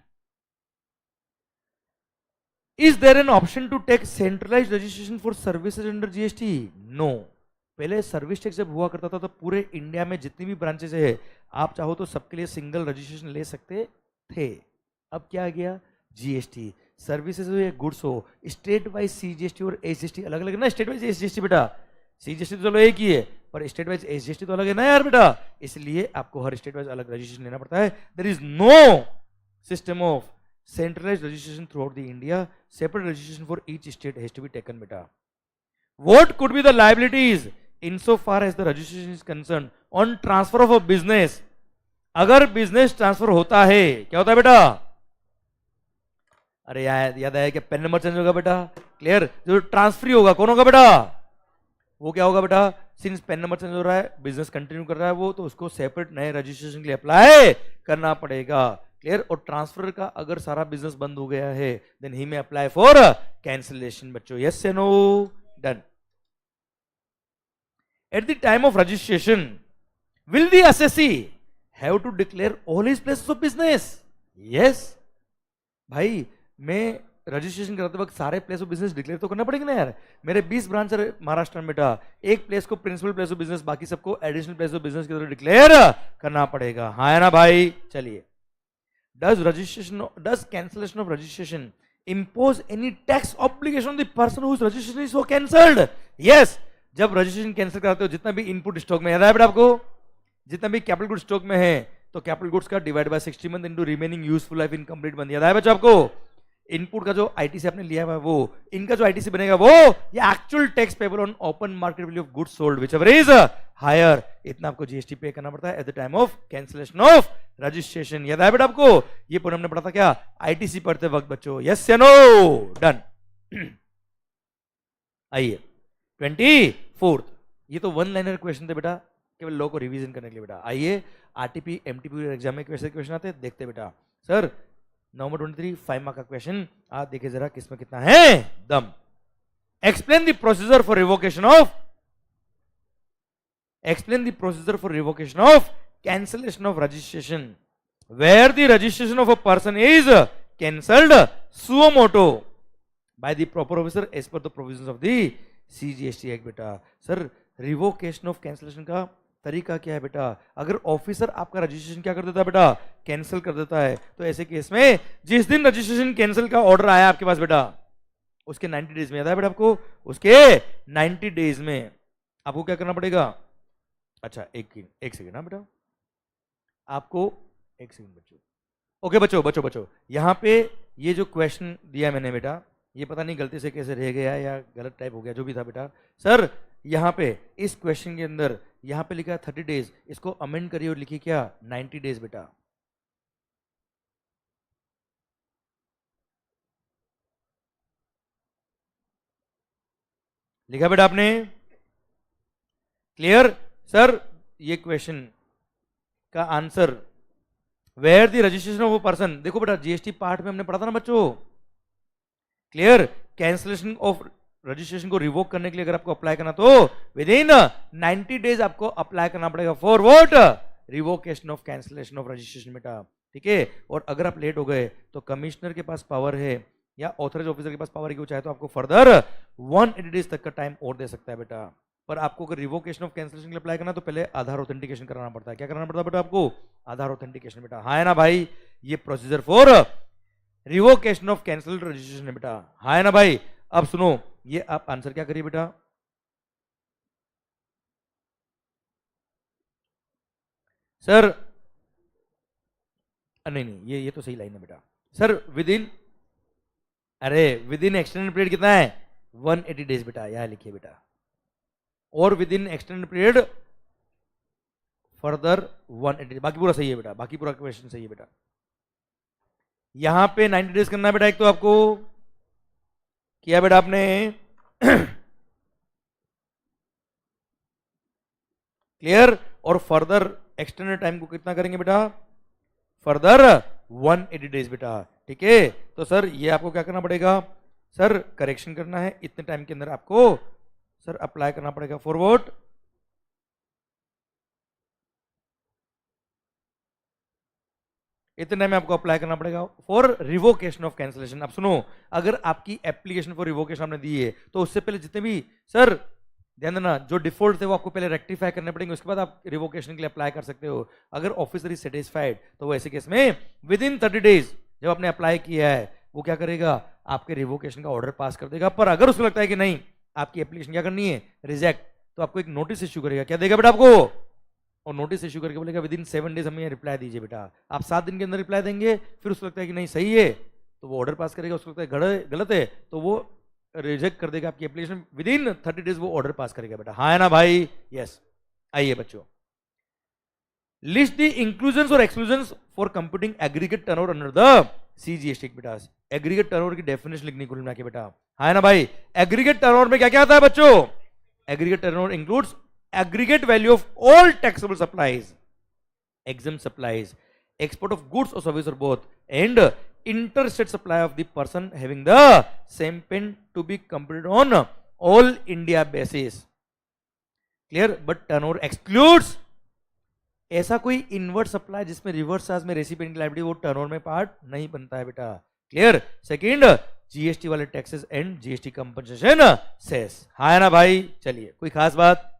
Is there an option to take centralized registration for services under GST? No. पहले सर्विस टैक्स जब हुआ करता था तो पूरे इंडिया में जितनी भी ब्रांचेस है आप चाहो तो सबके लिए सिंगल रजिस्ट्रेशन ले सकते थे। अब क्या आ गया, जीएसटी, सर्विसेज हो या गुड्स हो, स्टेट वाइज सीजीएसटी और एसजीएसटी अलग अलग है ना। स्टेट वाइज एसजीएसटी बेटा, सीजीएसटी तो चलो एक ही है पर स्टेट वाइज एसजीएसटी तो अलग है ना यार बेटा, इसलिए आपको हर स्टेट वाइज अलग रजिस्ट्रेशन लेना पड़ता है। There is no system of centralized registration throughout the India, separate registration for each state has to be taken beta. What could be the liabilities insofar as the registration is concerned on transfer of a business? अगर business transfer होता है क्या होता है बेटा, अरे याद आया क्या, पेन नंबर चेंज होगा बेटा, क्लियर, जो ट्रांसफर होगा कौन होगा बेटा, वो क्या होगा बेटा, सिंस पेन नंबर चेंज हो रहा है बिजनेस कंटिन्यू कर रहा है वो, तो उसको सेपरेट नए रजिस्ट्रेशन के लिए अप्लाई करना पड़ेगा, क्लियर। और ट्रांसफर का अगर सारा बिजनेस बंद हो गया है देन ही में अप्लाई फॉर कैंसिलेशन बच्चों, यस से no, done. At the time of registration will the assessee have to declare all his places of business? Yes भाई, मैं रजिस्ट्रेशन करते वक्त सारे प्लेस ऑफ बिजनेस डिक्लेयर तो करना पड़ेगा ना यार। मेरे 20 ब्रांच है महाराष्ट्र में बेटा, एक प्लेस को प्रिंसिपल प्लेस ऑफ बिजनेस, बाकी सबको एडिशनल प्लेस ऑफ बिजनेस की तरह डिक्लेयर करना पड़ेगा। हाँ है ना भाई, चलिए, does cancellation of registration impose any tax obligation on the person whose registration is so cancelled? Yes, जब रजिस्ट्रेशन कैंसिल कराते हो जितना भी इनपुट स्टॉक में, याद है बेटा आपको, जितना भी कैपिटल गुड्स स्टॉक में है तो कैपिटल गुड्स का divide by 60 month into remaining useful life in complete month, याद है बच्चा आपको। इनपुट का जो आईटीसी आपने लिया हुआ है वो, इनका जो आईटीसी बनेगा वो, ये actual tax payable on open market value of goods sold whichever is higher, इतना आपको जीएसटी पे करना पड़ता है at the time of cancellation of registration. याद है बेटा आपको, ये पूरा हमने पढ़ा था क्या आईटीसी पढ़ते वक्त बच्चों, यस या नो, डन। आइए 24th, ये तो वन लाइनर क्वेश्चन थे बेटा, केवल लॉ को रिवीजन करने के लिए बेटा। आइए आरटीपी एमटीपी एग्जाम में कैसे क्वेश्चन आते हैं देखते बेटा। सर नवंबर 23 5 मार्क का क्वेश्चन, आप देखिए जरा किसमें कितना है दम। Explain the procedure for revocation of cancellation of registration where the registration of a person is cancelled suo motu by the proper officer as per the provisions of the CGST Act बेटा। Sir revocation of cancellation का तरीका क्या है बेटा, अगर officer आपका registration क्या कर देता है बेटा, कैंसिल कर देता है, तो ऐसे केस में जिस दिन रजिस्ट्रेशन कैंसिल का ऑर्डर आया आपके पास बेटा, उसके 90 डेज में, याद है बेटा आपको, उसके 90 डेज में आपको क्या करना पड़ेगा। अच्छा एक सेकेंड, हाँ बेटा आपको एक सेकंड बच्चों, ओके बच्चों यहां पे ये जो क्वेश्चन दिया मैंने बेटा, ये पता नहीं गलती से कैसे रह गया या गलत टाइप हो गया, जो भी था बेटा। सर यहां पे इस क्वेश्चन के अंदर यहां पे लिखा है 30 डेज, इसको अमेंड करिए और लिखिए क्या 90 डेज बेटा। लिखा बेटा आपने, क्लियर। सर ये क्वेश्चन का answer where the registration of a person, देखो बेटा जीएसटी पार्ट में हमने पढ़ा था ना बच्चों, क्लियर, कैंसिलेशन ऑफ रजिस्ट्रेशन को रिवोक करने के लिए अगर आपको अप्लाई करना तो विद इन 90 डेज आपको अप्लाई करना पड़ेगा for what, revocation of cancellation of registration बेटा, ठीक है। और अगर आप लेट हो गए तो कमिश्नर के पास पावर है या ऑथराइज ऑफिसर के पास पावर है कि वो चाहे तो आपको फर्दर 180 डेज तक का टाइम और दे सकता है बेटा। पर आपको अगर रिवोकेशन ऑफ कैंसिलेशन के लिए अप्लाई करना तो पहले आधार ऑथेंटिकेशन कराना पड़ता है। क्या कराना पड़ता है बेटा आपको, आधार ऑथेंटिकेशन बेटा, हाँ है ना भाई। ये procedure for revocation of cancelled registration है बेटा, हाँ है ना भाई। अब सुनो, ये आप आंसर क्या करिए बेटा, सर नहीं नहीं ये तो सही लाइन है बेटा। सर विद इन, अरे विद इन एक्सटेंडेड पीरियड कितना है 180 डेज बेटा, यहां लिखिए बेटा, और with in extended period further 180, बाकी पूरा सही है बेटा, बाकी पूरा क्वेश्चन सही है बेटा। यहां पे 90 डेज करना है बेटा, एक तो आपको किया बेटा आपने क्लियर, और फर्दर एक्सटेंडेड टाइम को कितना करेंगे बेटा, फर्दर 180 डेज बेटा, ठीक है। तो सर ये आपको क्या करना पड़ेगा, सर करेक्शन करना है, इतने टाइम के अंदर आपको सर अप्लाई करना पड़ेगा फॉर व्हाट, इतने में आपको अप्लाई करना पड़ेगा फॉर रिवोकेशन ऑफ कैंसिलेशन। अब सुनो, अगर आपकी एप्लीकेशन फॉर रिवोकेशन आपने दी है तो उससे पहले जितने भी, सर ध्यान देना, जो डिफॉल्ट थे वो आपको पहले रेक्टिफाई करने पड़ेंगे, उसके बाद आप रिवोकेशन के लिए अप्लाई कर सकते हो। अगर ऑफिसर इज सेटिस्फाइड तो वो ऐसे केस में विद इन 30 डेज जब आपने अप्लाई किया है वो क्या करेगा, आपके रिवोकेशन का ऑर्डर पास कर देगा। पर अगर उसको लगता है कि नहीं आपकी एप्लीकेशन क्या करनी है रिजेक्ट, तो आपको एक नोटिस इश्यू करेगा। क्या देगा बेटा आपको, और नोटिस इश्यू करके बोलेगा विद इन 7 डेज हमें रिप्लाई दीजिए बेटा। आप 7 दिन के अंदर रिप्लाई देंगे, फिर उसको लगता है कि नहीं सही है तो वो ऑर्डर पास करेगा, उसको लगता है गलत है तो वो रिजेक्ट कर देगा आपकी एप्लीकेशन, विद इन 30 डेज वो ऑर्डर पास करेगा बेटा, हाँ है ना भाई, यस। आइए बच्चों, लिस्ट द इंक्लूजन्स और exclusions for computing aggregate turnover under the CGST बेटा। एग्रीगेट टर्नओवर की डेफिनेशन लिखनी कुल मिला के बेटा, हाँ है ना भाई। एग्रीगेट टर्नओवर में क्या क्या आता है बच्चों, aggregate turnover includes aggregate value of all taxable supplies, exempt supplies, export of goods or service or both, and interstate supply of the person having the same pen to be computed on all India basis. Clear? But turnover excludes ऐसा कोई inward supply जिसमें reverse charge में recipient की liability, वो turnover में part नहीं बनता है बेटा, क्लियर। सेकंड, जीएसटी वाले taxes and GST compensation cess, हाँ है ना भाई। चलिए कोई खास बात,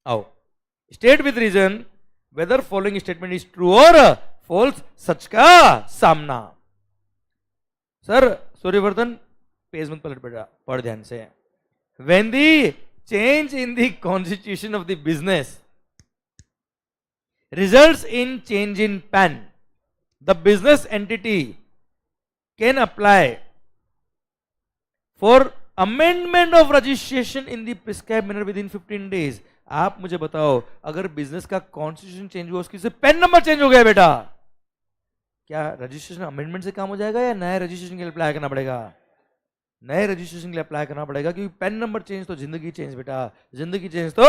आओ, state with reason whether following statement is true और फॉल्स, सच का सामना। सर सूर्यवर्धन पेज मत पलट बेटा, पढ़ ध्यान से। When the change in the constitution of the business results in change in PAN, the business entity can apply for amendment of registration in the prescribed manner within 15 days. आप मुझे बताओ, अगर बिजनेस का कॉन्स्टिट्यूशन चेंज हुआ, उसकी से pan number change हो गया बेटा, क्या रजिस्ट्रेशन अमेंडमेंट से काम हो जाएगा या नए रजिस्ट्रेशन के लिए अप्लाई करना पड़ेगा, नए रजिस्ट्रेशन के लिए अप्लाई करना पड़ेगा, क्योंकि पैन नंबर चेंज तो जिंदगी चेंज बेटा, जिंदगी चेंज तो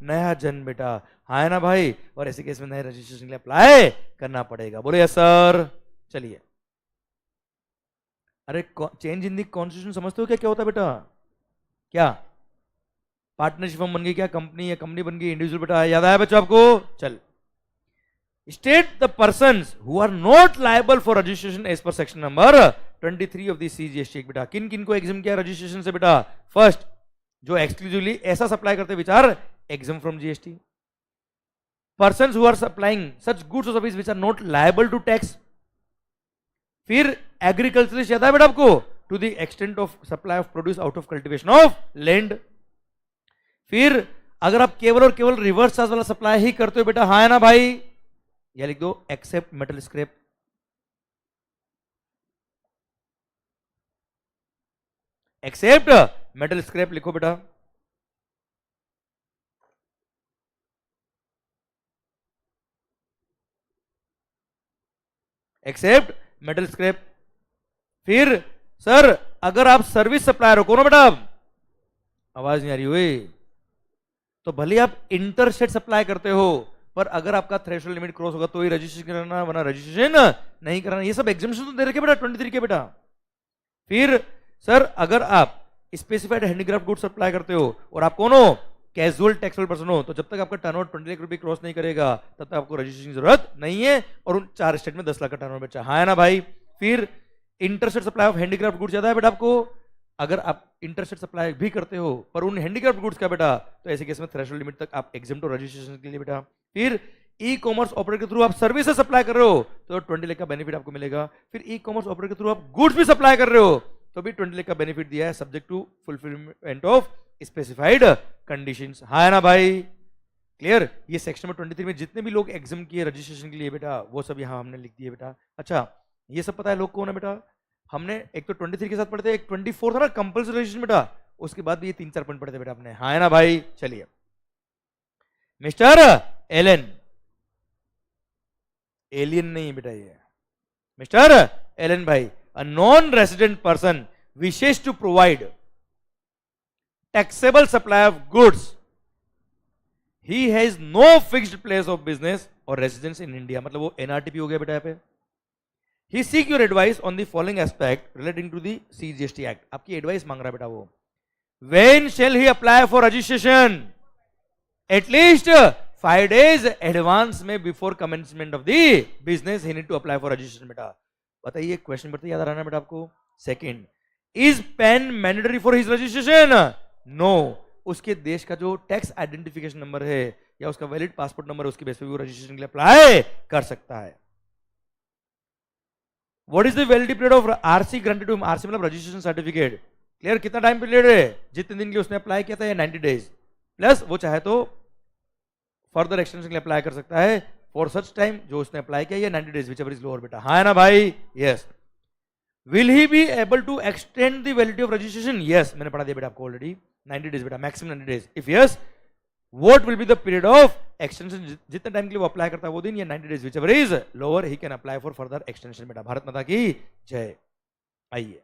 नया जन्म बेटा, हाँ है ना भाई। और ऐसे केस में नए रजिस्ट्रेशन के लिए अप्लाई करना पड़ेगा, बोले यस सर। चलिए, अरे चेंज इन दी कॉन्स्टिट्यूशन समझते हो क्या क्या होता है बेटा, क्या पार्टनरशिप फॉर्म बन गई, क्या कंपनी या कंपनी बन गई इंडिविजुअल बेटा, याद आया बच्चों आपको। चल, state the persons who are not liable for registration as per section number 23 of the CGST बेटा। किन किन को एग्जाम किया रजिस्ट्रेशन से बेटा, फर्स्ट जो एक्सक्लूसिवली ऐसा सप्लाई करते which are exempt from GST, persons who are supplying such goods और service which are not liable to tax, फिर एग्रीकल्चरिस्ट याद है बेटा आपको, to the extent of supply of produce out of cultivation of land, फिर अगर आप केवल और केवल रिवर्स चार्ज वाला सप्लाई ही करते हो बेटा, हाँ है ना भाई, या लिख दो except metal scrap, except metal scrap लिखो बेटा, एक्सेप्ट मेटल स्क्रैप। फिर सर अगर आप सर्विस सप्लायर हो, कौन हो बेटा, आवाज नहीं आ रही हुई, तो भले आप इंटर स्टेट सप्लाई करते हो, पर अगर आपका थ्रेशोल्ड लिमिट क्रॉस होगा तो ही रजिस्ट्रेशन कराना, वरना रजिस्ट्रेशन नहीं कराना। ये सब एग्जामिनेशन तो दे रखे बेटा 23 के बेटा। फिर सर अगर आप स्पेसिफाइड हैंडीक्राफ्ट गुड सप्लाई करते हो और आप कौन हो, कैजुअल टैक्सेबल पर्सन हो, तो जब तक आपका टर्नओवर 20 लाख रुपए क्रॉस नहीं करेगा तब तक आपको रजिस्ट्रेशन की जरूरत नहीं है, और उन 4 स्टेट में 10 लाख का टर्नओवर बचा, हाँ है ना भाई। फिर interstate supply of handicraft goods ज्यादा है बेटा आपको, अगर आप इंटरस्टेट सप्लाई भी करते हो पर उन हैंडीक्राफ्ट गुड्स का बेटा, तो ऐसे केस में थ्रेशोल्ड लिमिट तक आप एग्जेम्प्ट हो रजिस्ट्रेशन के लिए बेटा। फिर ई कॉमर्स ऑपरेटर के थ्रू आप सर्विसेज सप्लाई कर रहे हो तो 20 लाख का बेनिफिट आपको मिलेगा। फिर ई कॉमर्स ऑपरेटर के थ्रू आप गुड्स भी सप्लाई कर रहे हो तो भी 20 लाख का बेनिफिट दिया है, subject to fulfilment of specified conditions, हाँ है ना भाई। क्लियर। ये सेक्शन नंबर 23 में जितने भी लोग एग्जाम किए रजिस्ट्रेशन के लिए बेटा वो सब यहाँ हमने लिख दिए बेटा। अच्छा ये सब पता है लोग कौन है बेटा, हमने एक तो 23 के साथ पढ़ते, एक 24 था ना कंपल्सरी रजिस्ट्रेशन बेटा, उसके बाद भी ये 3-4 पॉइंट पढ़ते बेटा आपने, हाँ है ना भाई। चलिए मिस्टर एलन, एलियन नहीं बेटा ये, मिस्टर एलन भाई, a non resident person wishes to provide taxable supply of goods, he has no fixed place of business और रेसिडेंस इन इंडिया, मतलब वो एनआरटीपी हो गया बेटा यहाँ पे। He seek your advice on the following aspect relating to the CGST Act. आपकी advice मांग रहा है बेटा वो। When shall he apply for registration? At least 5 days advance में before commencement of the business he need to apply for registration बेटा। बताइए question बढ़ते याद आ रहा है बेटा आपको। Second, is PAN mandatory for his registration? No. उसके देश का जो टैक्स आइडेंटिफिकेशन नंबर है या उसका वैलिड पासपोर्ट नंबर उसके बेस पे वो रजिस्ट्रेशन के लिए अप्लाई कर सकता है। What is the validity period of RC granted to him? RC मतलब रजिस्ट्रेशन सर्टिफिकेट। क्लियर, कितना टाइम पीरियड है, जितने दिन के उसने अप्लाई किया था या 90 डेज प्लस वो चाहे तो फर्दर एक्सटेंशन के लिए अप्लाई कर सकता है फॉर सच टाइम जो उसने अप्लाई किया या 90 डेज व्हिचएवर इज लोअर बेटा, हाँ है ना भाई। Yes. Will he be able to extend the validity of registration? Yes, मैंने पढ़ा दिया बेटा आपको ऑलरेडी, 90 डेज बेटा, maximum 90 days. If yes, what will be the period of extension? जितने टाइम के लिए वो अप्लाई करता है वो दिन, या 90 days whichever is lower he can apply for further extension बेटा। भारत माता की जय। आइए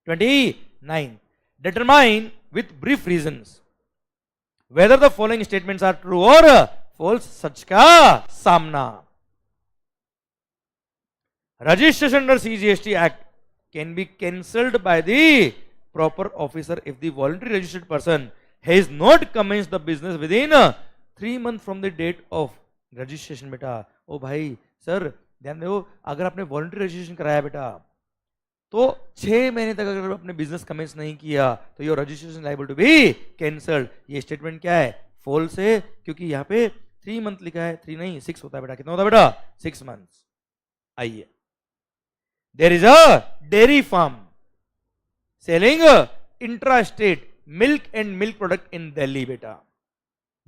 29, determine with brief reasons whether the following statements are true or false, सच का सामना। registration under CGST Act can be cancelled by the proper officer if the voluntary registered person has not commenced the business within 3 months from the date of registration बेटा। ओ भाई sir ध्यान दो, अगर आपने voluntary registration कराया बेटा तो 6 महीने तक अगर आपने बिजनेस कमेंस नहीं किया तो your registration liable to be cancelled. ये स्टेटमेंट क्या है, फॉल्स है, क्योंकि यहाँ पे 3 मंथ लिखा है, 3 नहीं 6 होता है बेटा। कितना होता है बेटा, 6 मंथ्स। आइए, there is a dairy farm selling intra state milk and milk product in Delhi beta.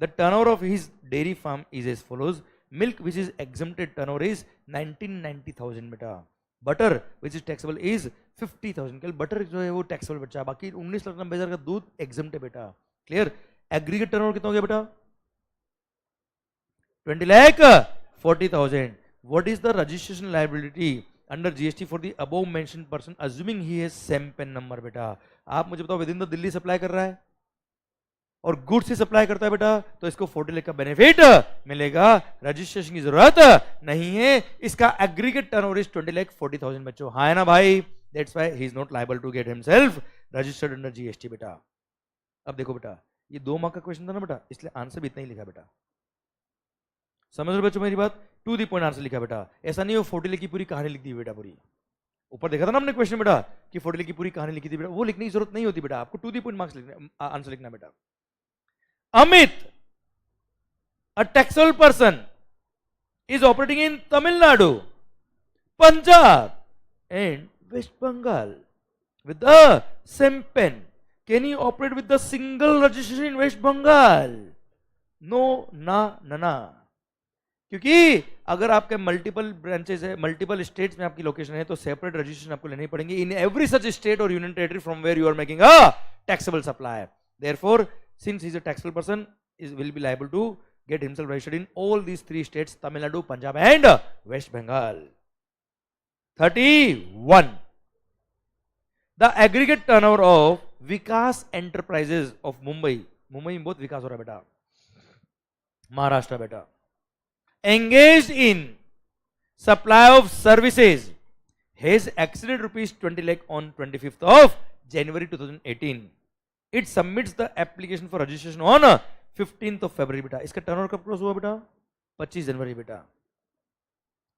The turnover of his dairy farm is as follows. Milk which is exempted turnover is 19,90,000 beta. Butter which is taxable is 50,000। कल butter जो है वो taxable बचा, बाकी 19,90,000 का दूध exempt है बेटा। क्लियर। एग्रीगेट टर्नओवर कितना हो गया बेटा, 20,40,000। What is the registration liability under GST for the above mentioned person assuming he has same PAN number बेटा। आप मुझे बताओ, with in the Delhi supply कर रहा है और गुड्स से सप्लाई करता है बेटा, तो इसको 40 लाख का बेनिफिट मिलेगा, रजिस्ट्रेशन की जरूरत नहीं है। इसका एग्रीगेट टर्नओवर इज 20,40,000 बच्चों, हाँ है ना भाई। That's why he is not liable to get himself registered under GST बेटा। अब देखो बेटा, ये 2 मार्क का क्वेश्चन था ना बेटा, इसलिए आंसर भी इतना ही लिखा बेटा। समझ रहे बच्चों मेरी बात, टू दी पॉइंट आंसर लिखा बेटा। ऐसा नहीं हो 40 लाख की पूरी कहानी लिख दी बेटा पूरी। ऊपर देखा था ना हमने क्वेश्चन बेटा कि 40 लाख की पूरी कहानी लिखी थी बेटा, वो लिखने की जरूरत नहीं होती बेटा, आपको टू दी पॉइंट मार्क्स लिखना, आंसर लिखना बेटा। अमित, अ taxable person is operating in Tamil Nadu, Punjab and West Bengal with the same PAN. Can he operate with the single registration in West Bengal? No, na, na, na. क्योंकि अगर आपके multiple branches है, multiple states में आपकी location है, तो separate registration आपको लेनी पड़ेंगी इन एवरी सच स्टेट और union territory from where you are making a taxable supply. Therefore since he is a taxable person is will be liable to get himself registered in all these 3 states, Tamil Nadu, Punjab and West Bengal. 31. The aggregate turnover of Vikas Enterprises of Mumbai Mumbai में बहुत विकास हो रहा है बेटा, महाराष्ट्र बेटा. Engaged in supply of services has exceeded rupees 20 lakh on 25th of January 2018. It submits the application for registration on 15th of February बेटा. इसका turnover कब क्लोज हुआ बेटा? 25 जनवरी बेटा.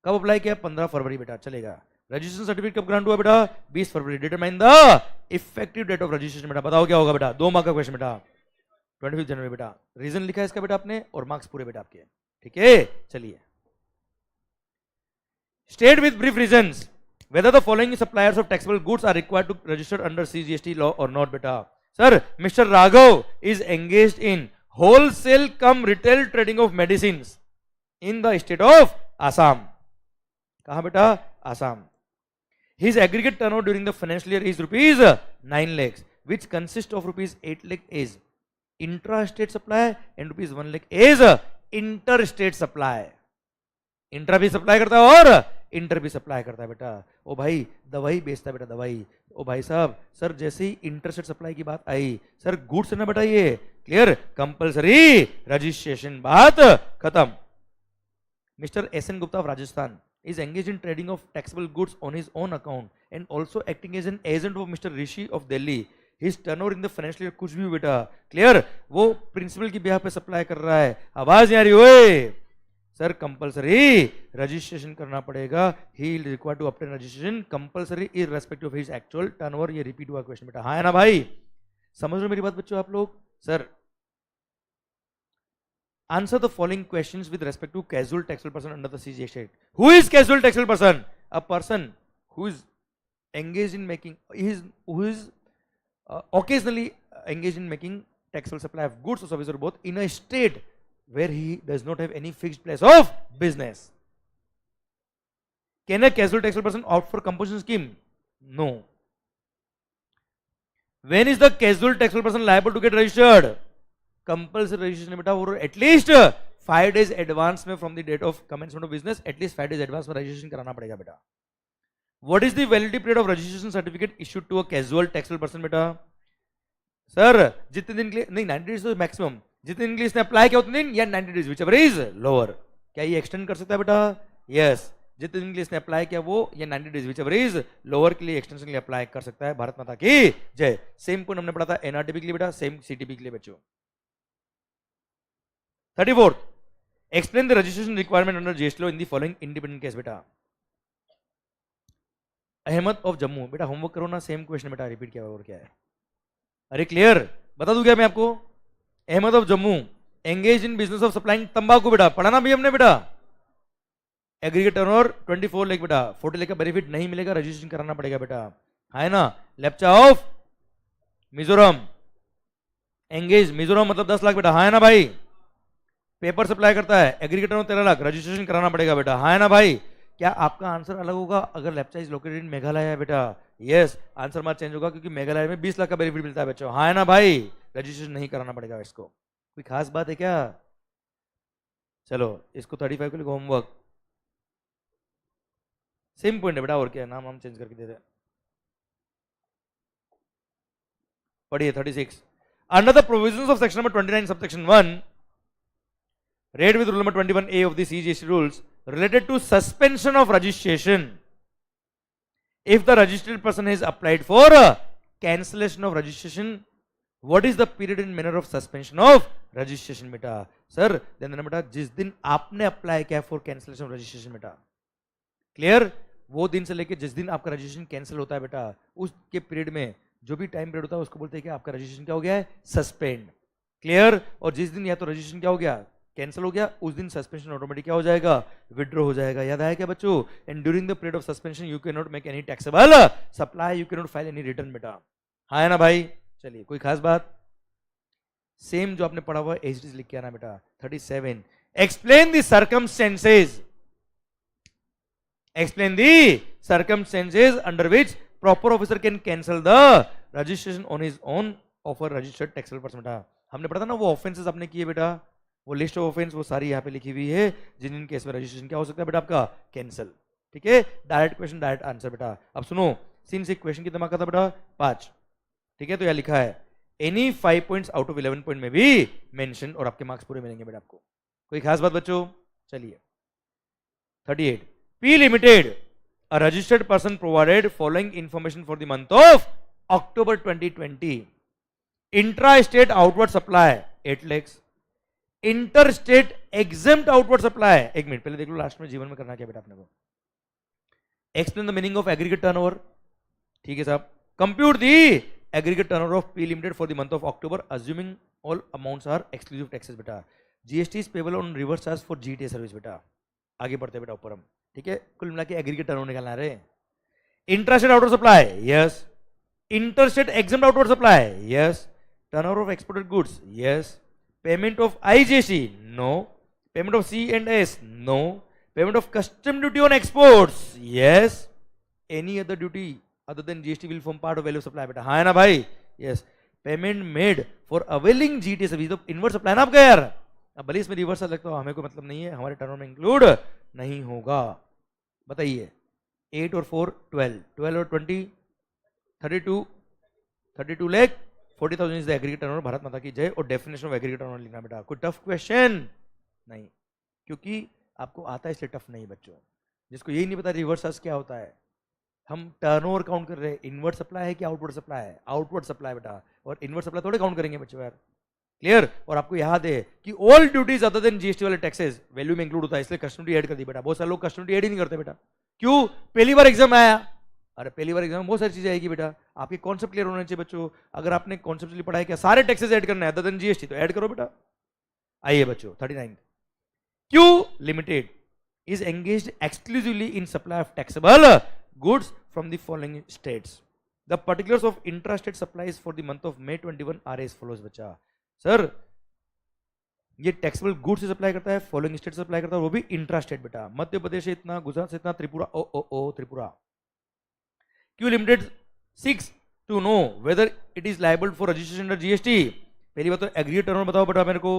कब अप्लाई किया? 15 फरवरी बेटा. चलेगा. रजिस्ट्रेशन सर्टिफिकेट कब ग्रांट हुआ बेटा? 20 फरवरी. Determine the effective date of registration बेटा. बताओ क्या होगा बेटा? 2 मार्क का क्वेश्चन बेटा. 25 जनवरी बेटा. रीजन लिखा है इसका बेटा आपने और मार्क्स पूरे बेटा आपके. ठीक है, चलिए. State with brief reasons whether the following suppliers of taxable goods are required to register under CGST law or not beta. Sir, Mr. Raghav is engaged in wholesale cum retail trading of medicines in the state of Assam. कहाँ बेटा? Assam. His aggregate turnover during the financial year is rupees 9 lakhs, which consists of rupees 8 lakh is intra-state supply and rupees 1 lakh is interstate supply. Intra भी supply करता है और inter भी supply करता है बेटा. ओ भाई दवाई बेचता है बेटा, दवाई. ओ भाई साहब, सर जैसे ही इंटरसेट सप्लाई की बात आई, सर गुड्स है ना बेटा, ये क्लियर, कंपलसरी रजिस्ट्रेशन, बात खत्म. Mister S N Gupta of Rajasthan is engaged in trading of taxable goods on his own account and also acting as an agent of Mr. Rishi of Delhi. His turnover in the financial year कुछ भी बेटा, clear, वो principal की ब्याह पे supply कर रहा है. आवाज नहीं आ रही ओए? सर कंपलसरी रजिस्ट्रेशन करना पड़ेगा. He required to obtain registration compulsory irrespective of his actual turnover. ये रिपीट हुआ क्वेश्चन बेटा. हाँ है ना भाई? समझ लो मेरी बात बच्चों आप लोग. Sir answer the following questions with respect to casual taxable person under the CGST Act. Who is casual taxable person? A person who is engaged in making, who is occasionally engaged in making taxable supply of goods or services or both in a state where he does not have any fixed place of business. Can a casual taxable person opt for compulsion scheme? No. When is the casual taxable person liable to get registered? Compulsory registration बेटा, और at least 5 days advance में from the date of commencement of business, at least 5 days advance में registration कराना पड़ेगा बेटा. What is the validity period of registration certificate issued to a casual taxable person बेटा? Sir जितने दिन के लिए नहीं, 90 days मैक्सिमम, जितने दिन के लिए इसने अप्लाई किया उतने दिन, या 90 days whichever is lower. क्या ये एक्सटेंड कर सकता है बेटा? यस. जितने दिन के लिए इसने अप्लाई किया वो, या 90 days whichever is लोअर के लिए एक्सटेंशन के लिए अप्लाई कर सकता है. भारत माता की जय. सेम पॉइंट हमने पढ़ा था एनआरटीपी के लिए बेटा, सेम सीटीपी के लिए बच्चों. 34th, explain the registration requirement under GST law in the following independent case बेटा. अहमद ऑफ जम्मू बेटा, होमवर्क करो ना, सेम क्वेश्चन बेटा रिपीट किया और क्या है. अरे क्लियर बता दूं क्या मैं आपको? Ahmad of Jammu engage in business of supplying तंबाकू बेटा, पढ़ाना भी हमने बेटा. एग्रीगेट टर्नओवर 24 लाख बेटा. 40 लाख का बेनिफिट नहीं मिलेगा, रजिस्ट्रेशन कराना पड़ेगा बेटा. है ना? लेप्चा ऑफ मिजोरम एंगेज, मिजोरम मतलब 10 लाख बेटा. है ना भाई? पेपर सप्लाई करता है, एग्रीगेटर में 13 लाख, रजिस्ट्रेशन कराना पड़ेगा बेटा. हाँ है ना भाई? क्या आपका आंसर अलग होगा अगर Lepcha is located in Meghalaya है बेटा? यस, आंसर मार्क चेंज होगा क्योंकि मेघालय में 20 लाख का बेनिफिट मिलता है बच्चों. हाँ है ना भाई? रजिस्ट्रेशन नहीं कराना पड़ेगा इसको. कोई खास बात है क्या? चलो इसको 35 के लिए होमवर्क. सेम पॉइंट है बेटा, और क्या, नाम हम चेंज करके दे रहे. पढ़िए 36. Under the provisions of section number 29 subsection 1 read with rule number 21A of the CGST rules related to suspension of registration. If the registered person has applied for cancellation of registration, what is the period and manner of suspension of registration बेटा? Sir ध्यान देना बेटा, जिस दिन आपने apply किया for cancellation of registration बेटा, clear, वो दिन से लेके जिस दिन आपका रजिस्ट्रेशन कैंसिल होता है बेटा, उसके पीरियड में जो भी टाइम पीरियड होता है उसको बोलते हैं कि आपका रजिस्ट्रेशन क्या हो गया है? सस्पेंड. क्लियर. और जिस दिन या तो रजिस्ट्रेशन क्या हो गया? कैंसिल हो गया, उस दिन सस्पेंशन ऑटोमेटिक क्या हो जाएगा? विड्रॉ हो जाएगा. याद आया क्या बच्चों? And during the period of suspension you can not make any taxable supply, you can not file any return बेटा. हाँ है ना भाई? चलिए कोई खास बात? सेम जो आपने पढ़ा हुआ एच लिख के आना बेटा. 37, explain the circumstances, explain the circumstances under which proper officer can cancel the registration on his own of a registered taxable person बेटा. हमने पढ़ा था ना वो ऑफेंसेस आपने किए बेटा, वो लिस्ट ऑफ ऑफेंस वो सारी यहाँ पे लिखी हुई है, जिन जिन केस में रजिस्ट्रेशन क्या हो सकता है बेटा आपका? कैंसिल. ठीक है, डायरेक्ट क्वेश्चन डायरेक्ट आंसर बेटा. अब सुनो, सिंस एक क्वेश्चन की दिमाग का था बेटा 5, ठीक है, तो यहाँ लिखा है any 5 points out of 11 point में भी मेंशन और आपके मार्क्स पूरे मिलेंगे बेटा आपको। कोई खास बात बच्चों? चलिए 38 P Limited, a registered person provided following information for the month of October 2020. Intra-state outward supply 8 lakhs, interstate exempt outward supply, एक मिनट पहले देख लो लास्ट में जीवन में करना क्या बेटा आपने को। Explain the meaning of aggregate turnover, ठीक है साहब। Compute the aggregate turnover of P Limited for the month of October, assuming all amounts are exclusive taxes बेटा। GST is payable on reverse charge for GTA service बेटा। आगे बढ़ते बेटा ऊपर हम, ठीक है। कुल मिला के एग्रीगेट टर्नओवर निकालना है रे। Intrastate outward supply, yes. Interstate exempt outward supply, yes. Turnover of exported goods, yes. Payment of IGST, no. Payment of C&S, no. Payment of custom duty on exports, yes. Any other duty other than GST will form part of value supply बेटा, हाँ है ना भाई, yes. Payment made for availing GTA service, तो inward supply ना आपका यार। अब भले इसमें रिवर्स लगता है, हमें कोई मतलब नहीं है, हमारे टर्नओवर में इंक्लूड नहीं होगा। बताइए 8 और 4 12, 12 और 20 32 lakh 40,000 is the aggregate turnover. Bharat माता की जय। और डेफिनेशन ऑफ एग्रीगेट टर्नओवर लिखना बेटा। कोई टफ क्वेश्चन नहीं, क्योंकि आपको आता है इसलिए टफ नहीं बच्चों। जिसको यही नहीं पता रिवर्स अर्स क्या होता है, हम टर्नओवर काउंट कर रहे हैं, इनवर्ड सप्लाई है कि आउटवर्ड सप्लाई है? आउटवर्ड सप्लाई बेटा, और इनवर्ड सप्लाई थोड़े काउंट करेंगे बच्चों यार। क्लियर? और आपको याद है कि all duties other than GST वाले टैक्सेस वैल्यू में इंक्लूड होता है, इसलिए कस्टम ड्यूटी ऐड कर दी बेटा। बहुत सारे लोग कस्टम ड्यूटी ऐड ही नहीं करते बेटा। क्यों? पहली बार एग्जाम आया, अरे पहली बार एग्जाम में बहुत सारी चीजें आएगी बेटा, आपके कॉन्सेप्ट क्लियर होने चाहिए बच्चों। अगर आपने कॉन्सेप्चुअली पढ़ाई क्या सारे टैक्सेस ऐड करना है अदर देन GST, तो ऐड करो बेटा। आइए बच्चों 39 Q Limited is engaged exclusively in supply of taxable goods from the following states. The particulars of intrastate supplies for the month of May 21 are as follows बच्चा। Sir ये taxable goods से supply करता है, following state से supply करता है, वो भी इंट्रा स्टेट बेटा। मध्य प्रदेश से इतना, गुजरात से इतना, त्रिपुरा ओ Tripura. Q Limited seeks to know whether it is liable for registration under GST। पहली बात तो एग्रीगेट टर्नओवर बताओ बेटा मेरे को।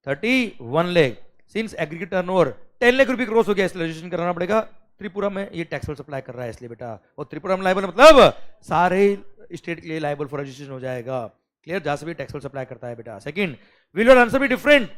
31 lakh, since aggregate turnover 10 lakh रुपए क्रॉस हो गया, इसलिए रजिस्ट्रेशन कराना पड़ेगा। त्रिपुरा में ये टैक्सेबल सप्लाई कर रहा है इसलिए बेटा, और त्रिपुरा में लाइबल मतलब सारे स्टेट के लिए लाइबल फॉर रजिस्ट्रेशन हो जाएगा। क्लियर? जहां से भी टैक्सेबल सप्लाई करता है बेटा। Second, will your answer be different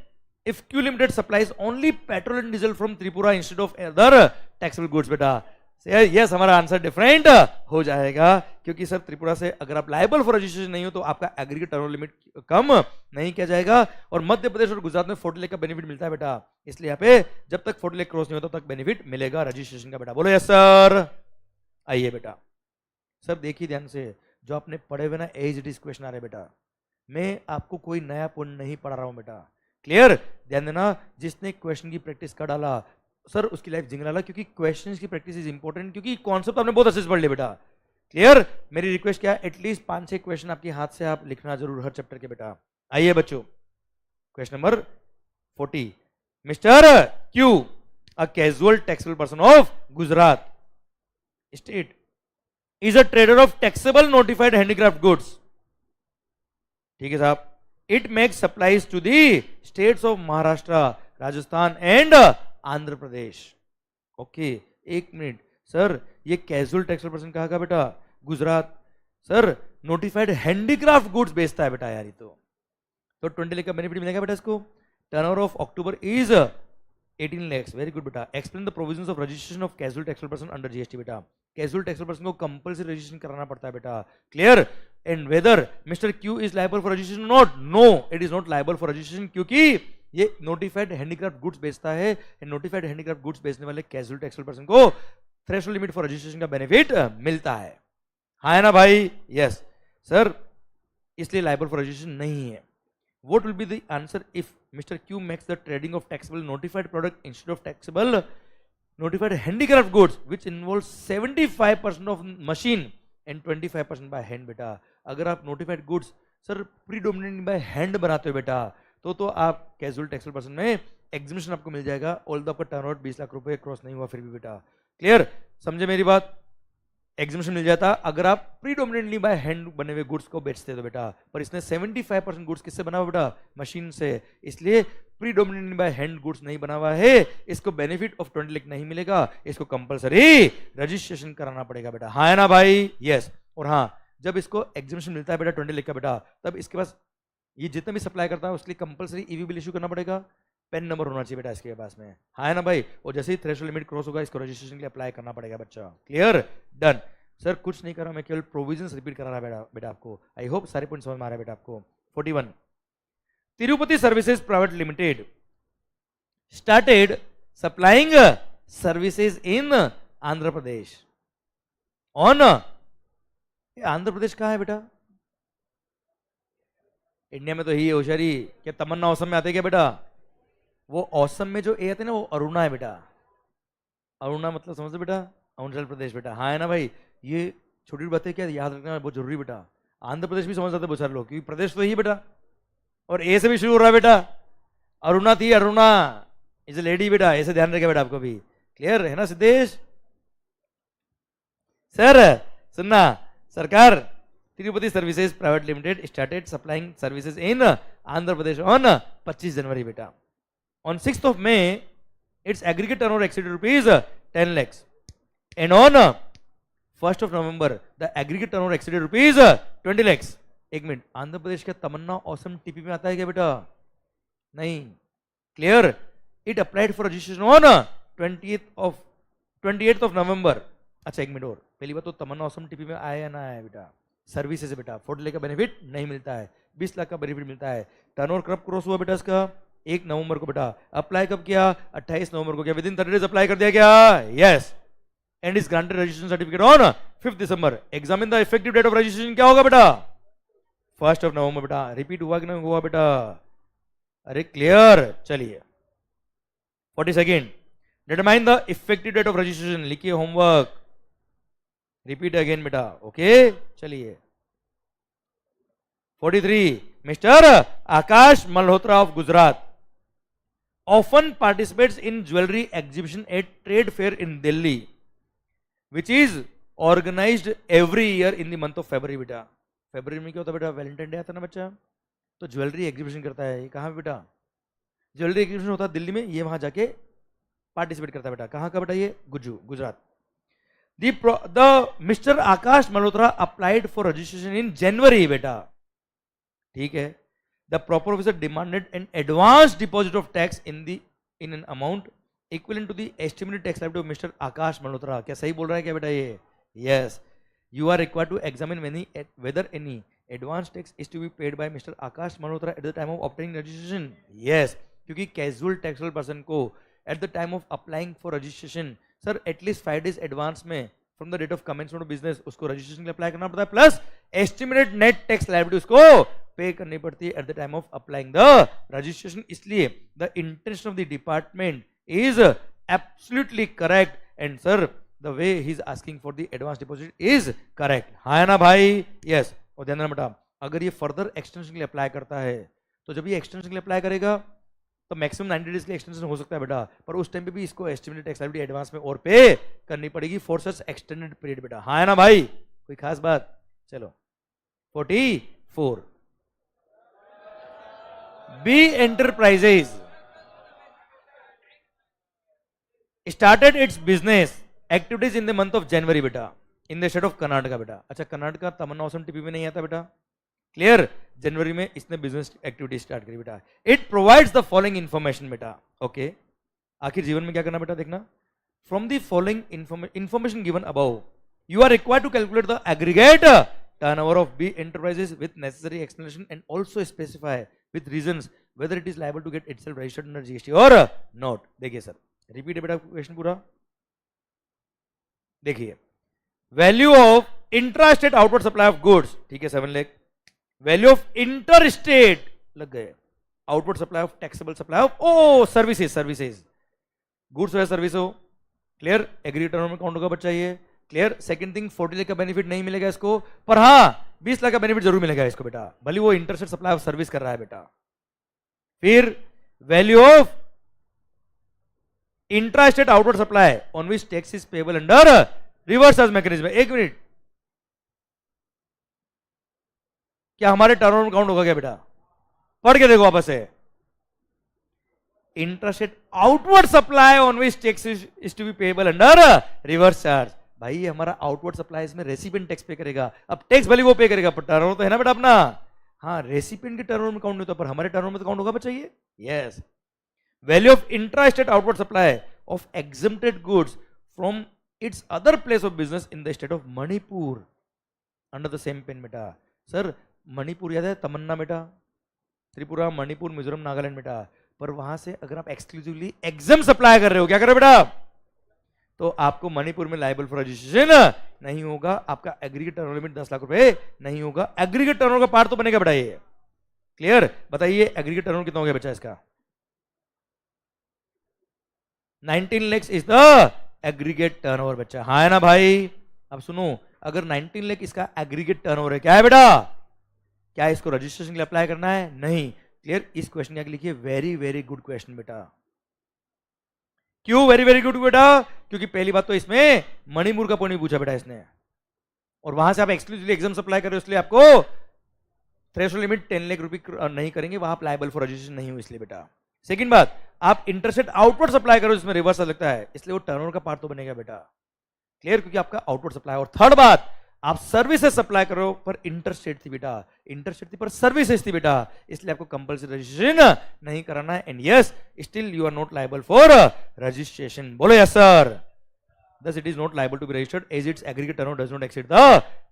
if Q Limited supplies only petrol and diesel from Tripura instead of other taxable goods बेटा। यस, हमारा आंसर डिफरेंट हो जाएगा, क्योंकि सर त्रिपुरा से अगर आप लाइबल फॉर रजिस्ट्रेशन नहीं हो तो आपका एग्रीगेट टर्नओवर लिमिट कम नहीं किया जाएगा। और मध्य प्रदेश और गुजरात में 40 लाख का बेनिफिट मिलता है बेटा, इसलिए यहाँ पे जब तक 40 लाख क्रॉस नहीं होता तब तक बेनिफिट मिलेगा रजिस्ट्रेशन का बेटा। बोलो यस सर। आइए बेटा सर देखिए ध्यान से, जो आपने पढ़े हुए ना एज इट इज क्वेश्चन आ रहे बेटा, मैं आपको कोई नया पॉइंट नहीं पढ़ा रहा हूं बेटा। क्लियर? ध्यान देना, जिसने क्वेश्चन की प्रैक्टिस कर डाला सर उसकी लाइफ जिंग डाला, क्योंकि क्वेश्चंस की प्रैक्टिस इज इंपॉर्टेंट, क्योंकि कॉन्सेप्ट आपने बहुत अच्छे से पढ़ लिया बेटा। क्लियर? मेरी रिक्वेस्ट क्या है, एटलीस्ट 5-6 क्वेश्चन आपके हाथ से आप लिखना जरूर हर चैप्टर के बेटा। आइए बच्चों question number 40, mister Q, a casual taxable person of Gujarat state is a trader of taxable notified handicraft goods। ठीक है साहब। It makes supplies to the states of Maharashtra, Rajasthan and Andhra Pradesh. Okay एक मिनट सर, ये casual taxable person कहाँ का बेटा? Gujarat. Sir notified handicraft goods बेचता है बेटा यार, ये तो 20 लाख का बेनिफिट मिलेगा बेटा इसको। Turnover of October is 18 lakhs। Very good बेटा। Explain the provisions of registration of casual taxable person under GST बेटा। कैजुअल टैक्सेबल पर्सन को कंपल्सरी रजिस्ट्रेशन कराना पड़ता है बेटा। Clear? And whether mister Q is liable for registration not? No, it is not liable for registration, क्योंकि ये notified handicraft goods बेचता है। एंड नोटिफाइड हैंडीक्राफ्ट गुड्स बेचने वाले कैजुअल टैक्सेबल पर्सन को थ्रेशोल्ड लिमिट फॉर रजिस्ट्रेशन का benefit मिलता है। हाँ है ना भाई? यस सर, इसलिए लायबल फॉर रजिस्ट्रेशन नहीं है। What will be the answer if Mr. Q makes the trading of taxable notified product instead of taxable notified handicraft goods, which involves 75% of machine and 25% by hand बेटा। अगर आप notified goods sir predominantly by hand बनाते हो बेटा, तो आप casual taxable person में exhibition आपको मिल जाएगा। ऑल आपका टर्नओवर 20 लाख रुपए क्रॉस नहीं हुआ फिर भी बेटा। क्लियर? समझे मेरी बात? एग्जिबिशन मिल जाता अगर आप प्रीडोमिनेंटली बाय हैंड बने हुए गुड्स को बेचते तो बेटा, पर इसने 75% गुड्स किससे बना हुआ बेटा? मशीन से, इसलिए प्रीडोमिनेंटली बाय हैंड गुड्स नहीं बना हुआ है, इसको बेनिफिट ऑफ 20 लाख नहीं मिलेगा, इसको कंपलसरी रजिस्ट्रेशन कराना पड़ेगा बेटा। हाँ है ना भाई? यस। और हाँ, जब इसको एग्जामिनेशन मिलता है बेटा 20 लाख का बेटा, तब इसके पास ये जितना भी सप्लाई करता है उसके लिए कंपलसरी ईवी बिल इशू करना पड़ेगा, पेन नंबर होना चाहिए बेटा इसके पास में, हाँ है ना भाई। और जैसे ही थ्रेशोल्ड लिमिट क्रॉस होगा इसको रजिस्ट्रेशन के लिए अप्लाई करना पड़ेगा बच्चा। Clear, done. सर कुछ नहीं कर रहा मैं, केवल प्रोविजंस रिपीट करा रहा बेटा आपको। आई होप सारे पॉइंट समझ में आ रहा है बेटा आपको। 41 Tirupati services private limited started supplying services in Andhra Pradesh on, Andhra Pradesh कहाँ है बेटा? इंडिया में तो ही है होशियारी। क्या तमन्ना औसम में आते क्या बेटा? वो औसम में जो ए आते हैं ना वो अरुणा है बेटा। अरुणा मतलब समझते बेटा? अरुणाचल प्रदेश बेटा, हाँ है ना भाई। ये छोटी बातें क्या याद रखना बहुत जरूरी बेटा। आंध्र प्रदेश भी समझ जाते बहुत सारे लोग, क्योंकि प्रदेश तो ही बेटा, और ए से भी शुरू हो रहा है बेटा। अरुणा थी, अरुणा इज ए लेडी बेटा, ऐसे ध्यान रखेगा बेटा आपको भी। क्लियर है ना सिद्धेश सर? सुनना, सरकार Tirupati services private limited started supplying services in Andhra Pradesh on 25 जनवरी बेटा। On 6th of May its aggregate turnover exceeded rupees 10 lakhs and on 1st of November the aggregate turnover exceeded rupees 20 lakhs। एक minute, Andhra Pradesh का तमन्ना awesome TP में आता है क्या बेटा? नहीं। Clear, it applied for registration on 28th of November। अच्छा एक मिनट और, पहली बात तो तमन्ना ऑसम टीपी में आया या ना आया बेटा? सर्विसेज है बेटा, 40 लाख का बेनिफिट नहीं मिलता है, 20 लाख का बेनिफिट मिलता है। टर्नओवर कब क्रॉस हुआ बेटा इसका? 1 नवंबर को बेटा। अप्लाई कब किया? 28 नवंबर को किया। विद इन 30 डेज अप्लाई कर दिया क्या? Yes. And is granted registration certificate on 5 December. Examine the effective date of registration क्या होगा बेटा? 1 नवंबर बेटा। रिपीट हुआ कि नहीं हुआ बेटा? अरे क्लियर। चलिए 42 determine the effective date of registration, लिखिए होमवर्क। रिपीट अगेन बेटा, ओके। चलिए 43 mister Akash Malhotra of Gujarat often participates in jewelry exhibition at trade fair in Delhi which is organized every year in the month of February बेटा। फरवरी में क्या होता है बेटा? Valentine day आता है ना बच्चा, तो ज्वेलरी एग्जीबिशन करता है। ये कहाँ पे बेटा? ज्वेलरी एग्जीबिशन होता है दिल्ली में, ये वहां जाके पार्टिसिपेट करता है बेटा। कहाँ का बेटा? ये Gujarat. The mister Akash Malhotra applied for registration in January बेटा, ठीक है। The proper officer demanded an advance deposit of tax in an amount equivalent to the estimated tax liability of Mr. Akash Malhotra। क्या सही बोल रहा है क्या बेटा ये? Yes. You are required to examine whether any advance tax is to be paid by Mr. Akash Malhotra at the time of obtaining registration। Yes. क्योंकि casual taxable person को at the time of applying for registration sir at least 5 days advance में from the date of commencement of business उसको registration के लिए apply करना पड़ता है, plus estimated net tax liability उसको पे करनी पड़ती है at the time of applying the registration. इसलिए the intention of the department is absolutely correct and sir the way he is asking for the advance deposit is correct, हाँ है ना भाई? Yes. और ध्यान रखना बेटा, अगर ये फर्दर एक्सटेंशन के लिए अप्लाई करता है तो जब ये एक्सटेंशन के लिए अप्लाई करेगा तो मैक्सिमम 90 डेज के लिए एक्सटेंशन हो सकता है बेटा, पर उस टाइम पे भी इसको एस्टिमेटेड टैक्स लायबिलिटी एडवांस में और पे करनी पड़ेगी फॉर सच एक्सटेंडेड पीरियड बेटा, हाँ है ना भाई? कोई खास बात? चलो 44 B enterprises started its business activities in the month of January बेटा in the state of Karnataka बेटा। अच्छा कर्नाटका तमन्ना औसम टीपी में नहीं आता बेटा, क्लियर? जनवरी में इसने बिजनेस एक्टिविटी स्टार्ट करी बेटा। It provides the following information बेटा, ओके। आखिर जीवन में क्या करना बेटा? देखना, from the following information given above you are required to calculate the aggregate turnover of B enterprises with necessary explanation and also specify with reasons whether it is liable to get itself registered under GST और not. देखिए sir, repeat है बेटा question पूरा, देखिए। Value of intra state outward supply of goods, ठीक है 7 lakh. Value of inter state लग गए, outward supply of taxable supply of services goods हो सर्विस हो, क्लियर? एग्री टर्म में काउंट होगा बच्चा ये, क्लियर? सेकंड थिंग 40 लाख का बेनिफिट नहीं मिलेगा इसको, पर हाँ 20 लाख का बेनिफिट जरूर मिलेगा इसको बेटा, भले वो inter state supply of service कर रहा है बेटा। फिर value of intra state outward supply on which tax is payable under reverse charge mechanism. एक मिनट, क्या हमारे टर्नओवर काउंट होगा क्या बेटा? पढ़ के देखो वापस से। Interstate outward supply on which tax is to be payable under reverse charge. भाई ये हमारा आउटवर्ड सप्लाई इसमें रेसिपिएंट टैक्स पे करेगा, अब टैक्स भले वो पे करेगा पर टर्नओवर तो है ना बेटा अपना, हाँ रेसिपिएंट के टर्नओवर में काउंट नहीं होता पर हमारे टर्नओवर में तो काउंट होगा बच्चा ये, yes. Value of intra state outward supply of exempted goods from its other place of business in the state of Manipur under the same PAN बेटा। सर मणिपुर याद है, तमन्ना बेटा, त्रिपुरा, मणिपुर, मिजोरम, नागालैंड बेटा, पर वहां से अगर आप एक्सक्लूसिवली एग्जाम सप्लाई कर रहे हो, क्या कर रहे हो बेटा, तो आपको मणिपुर में लायबल फॉर रजिस्ट्रेशन नहीं होगा, आपका एग्रीगेट टर्नओवर लिमिट 10 लाख रुपए नहीं होगा, एग्रीगेट टर्नओवर का पार्ट तो बनेगा बेटा ये, क्लियर। बताइए एग्रीगेट टर्नओवर कितना हो गया बच्चा इसका, 19 lakhs is the aggregate turnover बच्चा, हाँ है ना भाई। अब सुनो, अगर 19 लाख इसका एग्रीगेट टर्नओवर है, क्या है बेटा, क्या इसको रजिस्ट्रेशन के लिए अप्लाई करना है, नहीं, क्लियर। इस क्वेश्चन के लिखिए वेरी वेरी गुड क्वेश्चन बेटा। क्यों वेरी वेरी गुड बेटा, क्योंकि पहली बात तो इसमें मणिपुर का पॉइंट पूछा बेटा इसने, और वहां से आप एक्सक्लूसिवली एग्जाम सप्लाई कर रहे हो, इसलिए आपको थ्रेशोल्ड लिमिट 10 लाख रुपए नहीं करेंगे, वहां आप लायबल फॉर रजिस्ट्रेशन नहीं हो इसलिए बेटा। सेकंड बात, आप इंटरसेट आउटवर्ड सप्लाई करो जिसमें रिवर्स लगता है, इसलिए वो टर्नओवर का पार्ट तो बनेगा बेटा, क्लियर, क्योंकि आपका आउटवर्ड सप्लाई। और थर्ड बात, आप सर्विसेज सप्लाई करो पर इंटरस्टेट थी बेटा, इंटरस्टेट थी पर सर्विसेज थी बेटा, इसलिए आपको कंपल्सरी रजिस्ट्रेशन नहीं कराना है, and yes still you are not liable for registration, बोलो yes sir. Thus it is not liable to be registered as its aggregate turnover does not exceed the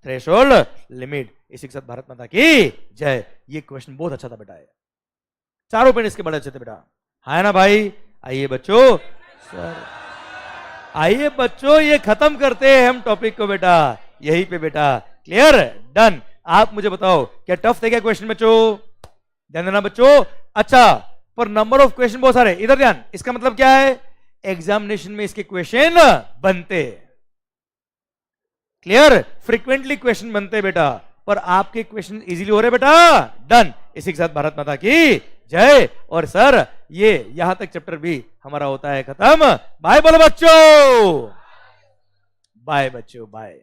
threshold limit। इसी के साथ भारत माता की जय। ये क्वेश्चन बहुत अच्छा था बेटा, चारों पेन इसके बड़े अच्छे थे बेटा, है ना भाई। आइए बच्चों, सर आइए बच्चों, ये खत्म करते हैं हम टॉपिक को बेटा, यहीं पे बेटा, क्लियर, डन। आप मुझे बताओ क्या टफ थे क्या क्वेश्चन बच्चों, ध्यान देना बच्चों। अच्छा, पर नंबर ऑफ क्वेश्चन बहुत सारे, इधर ध्यान, इसका मतलब क्या है, एग्जामिनेशन में इसके क्वेश्चन बनते, क्लियर, फ्रीक्वेंटली क्वेश्चन बनते बेटा, पर आपके क्वेश्चन इजीली हो रहे बेटा, डन। इसी के साथ भारत माता की जय। और सर ये यहां तक चैप्टर भी हमारा होता है खत्म। बाय बोलो बच्चों, बाय बच्चों, बाय।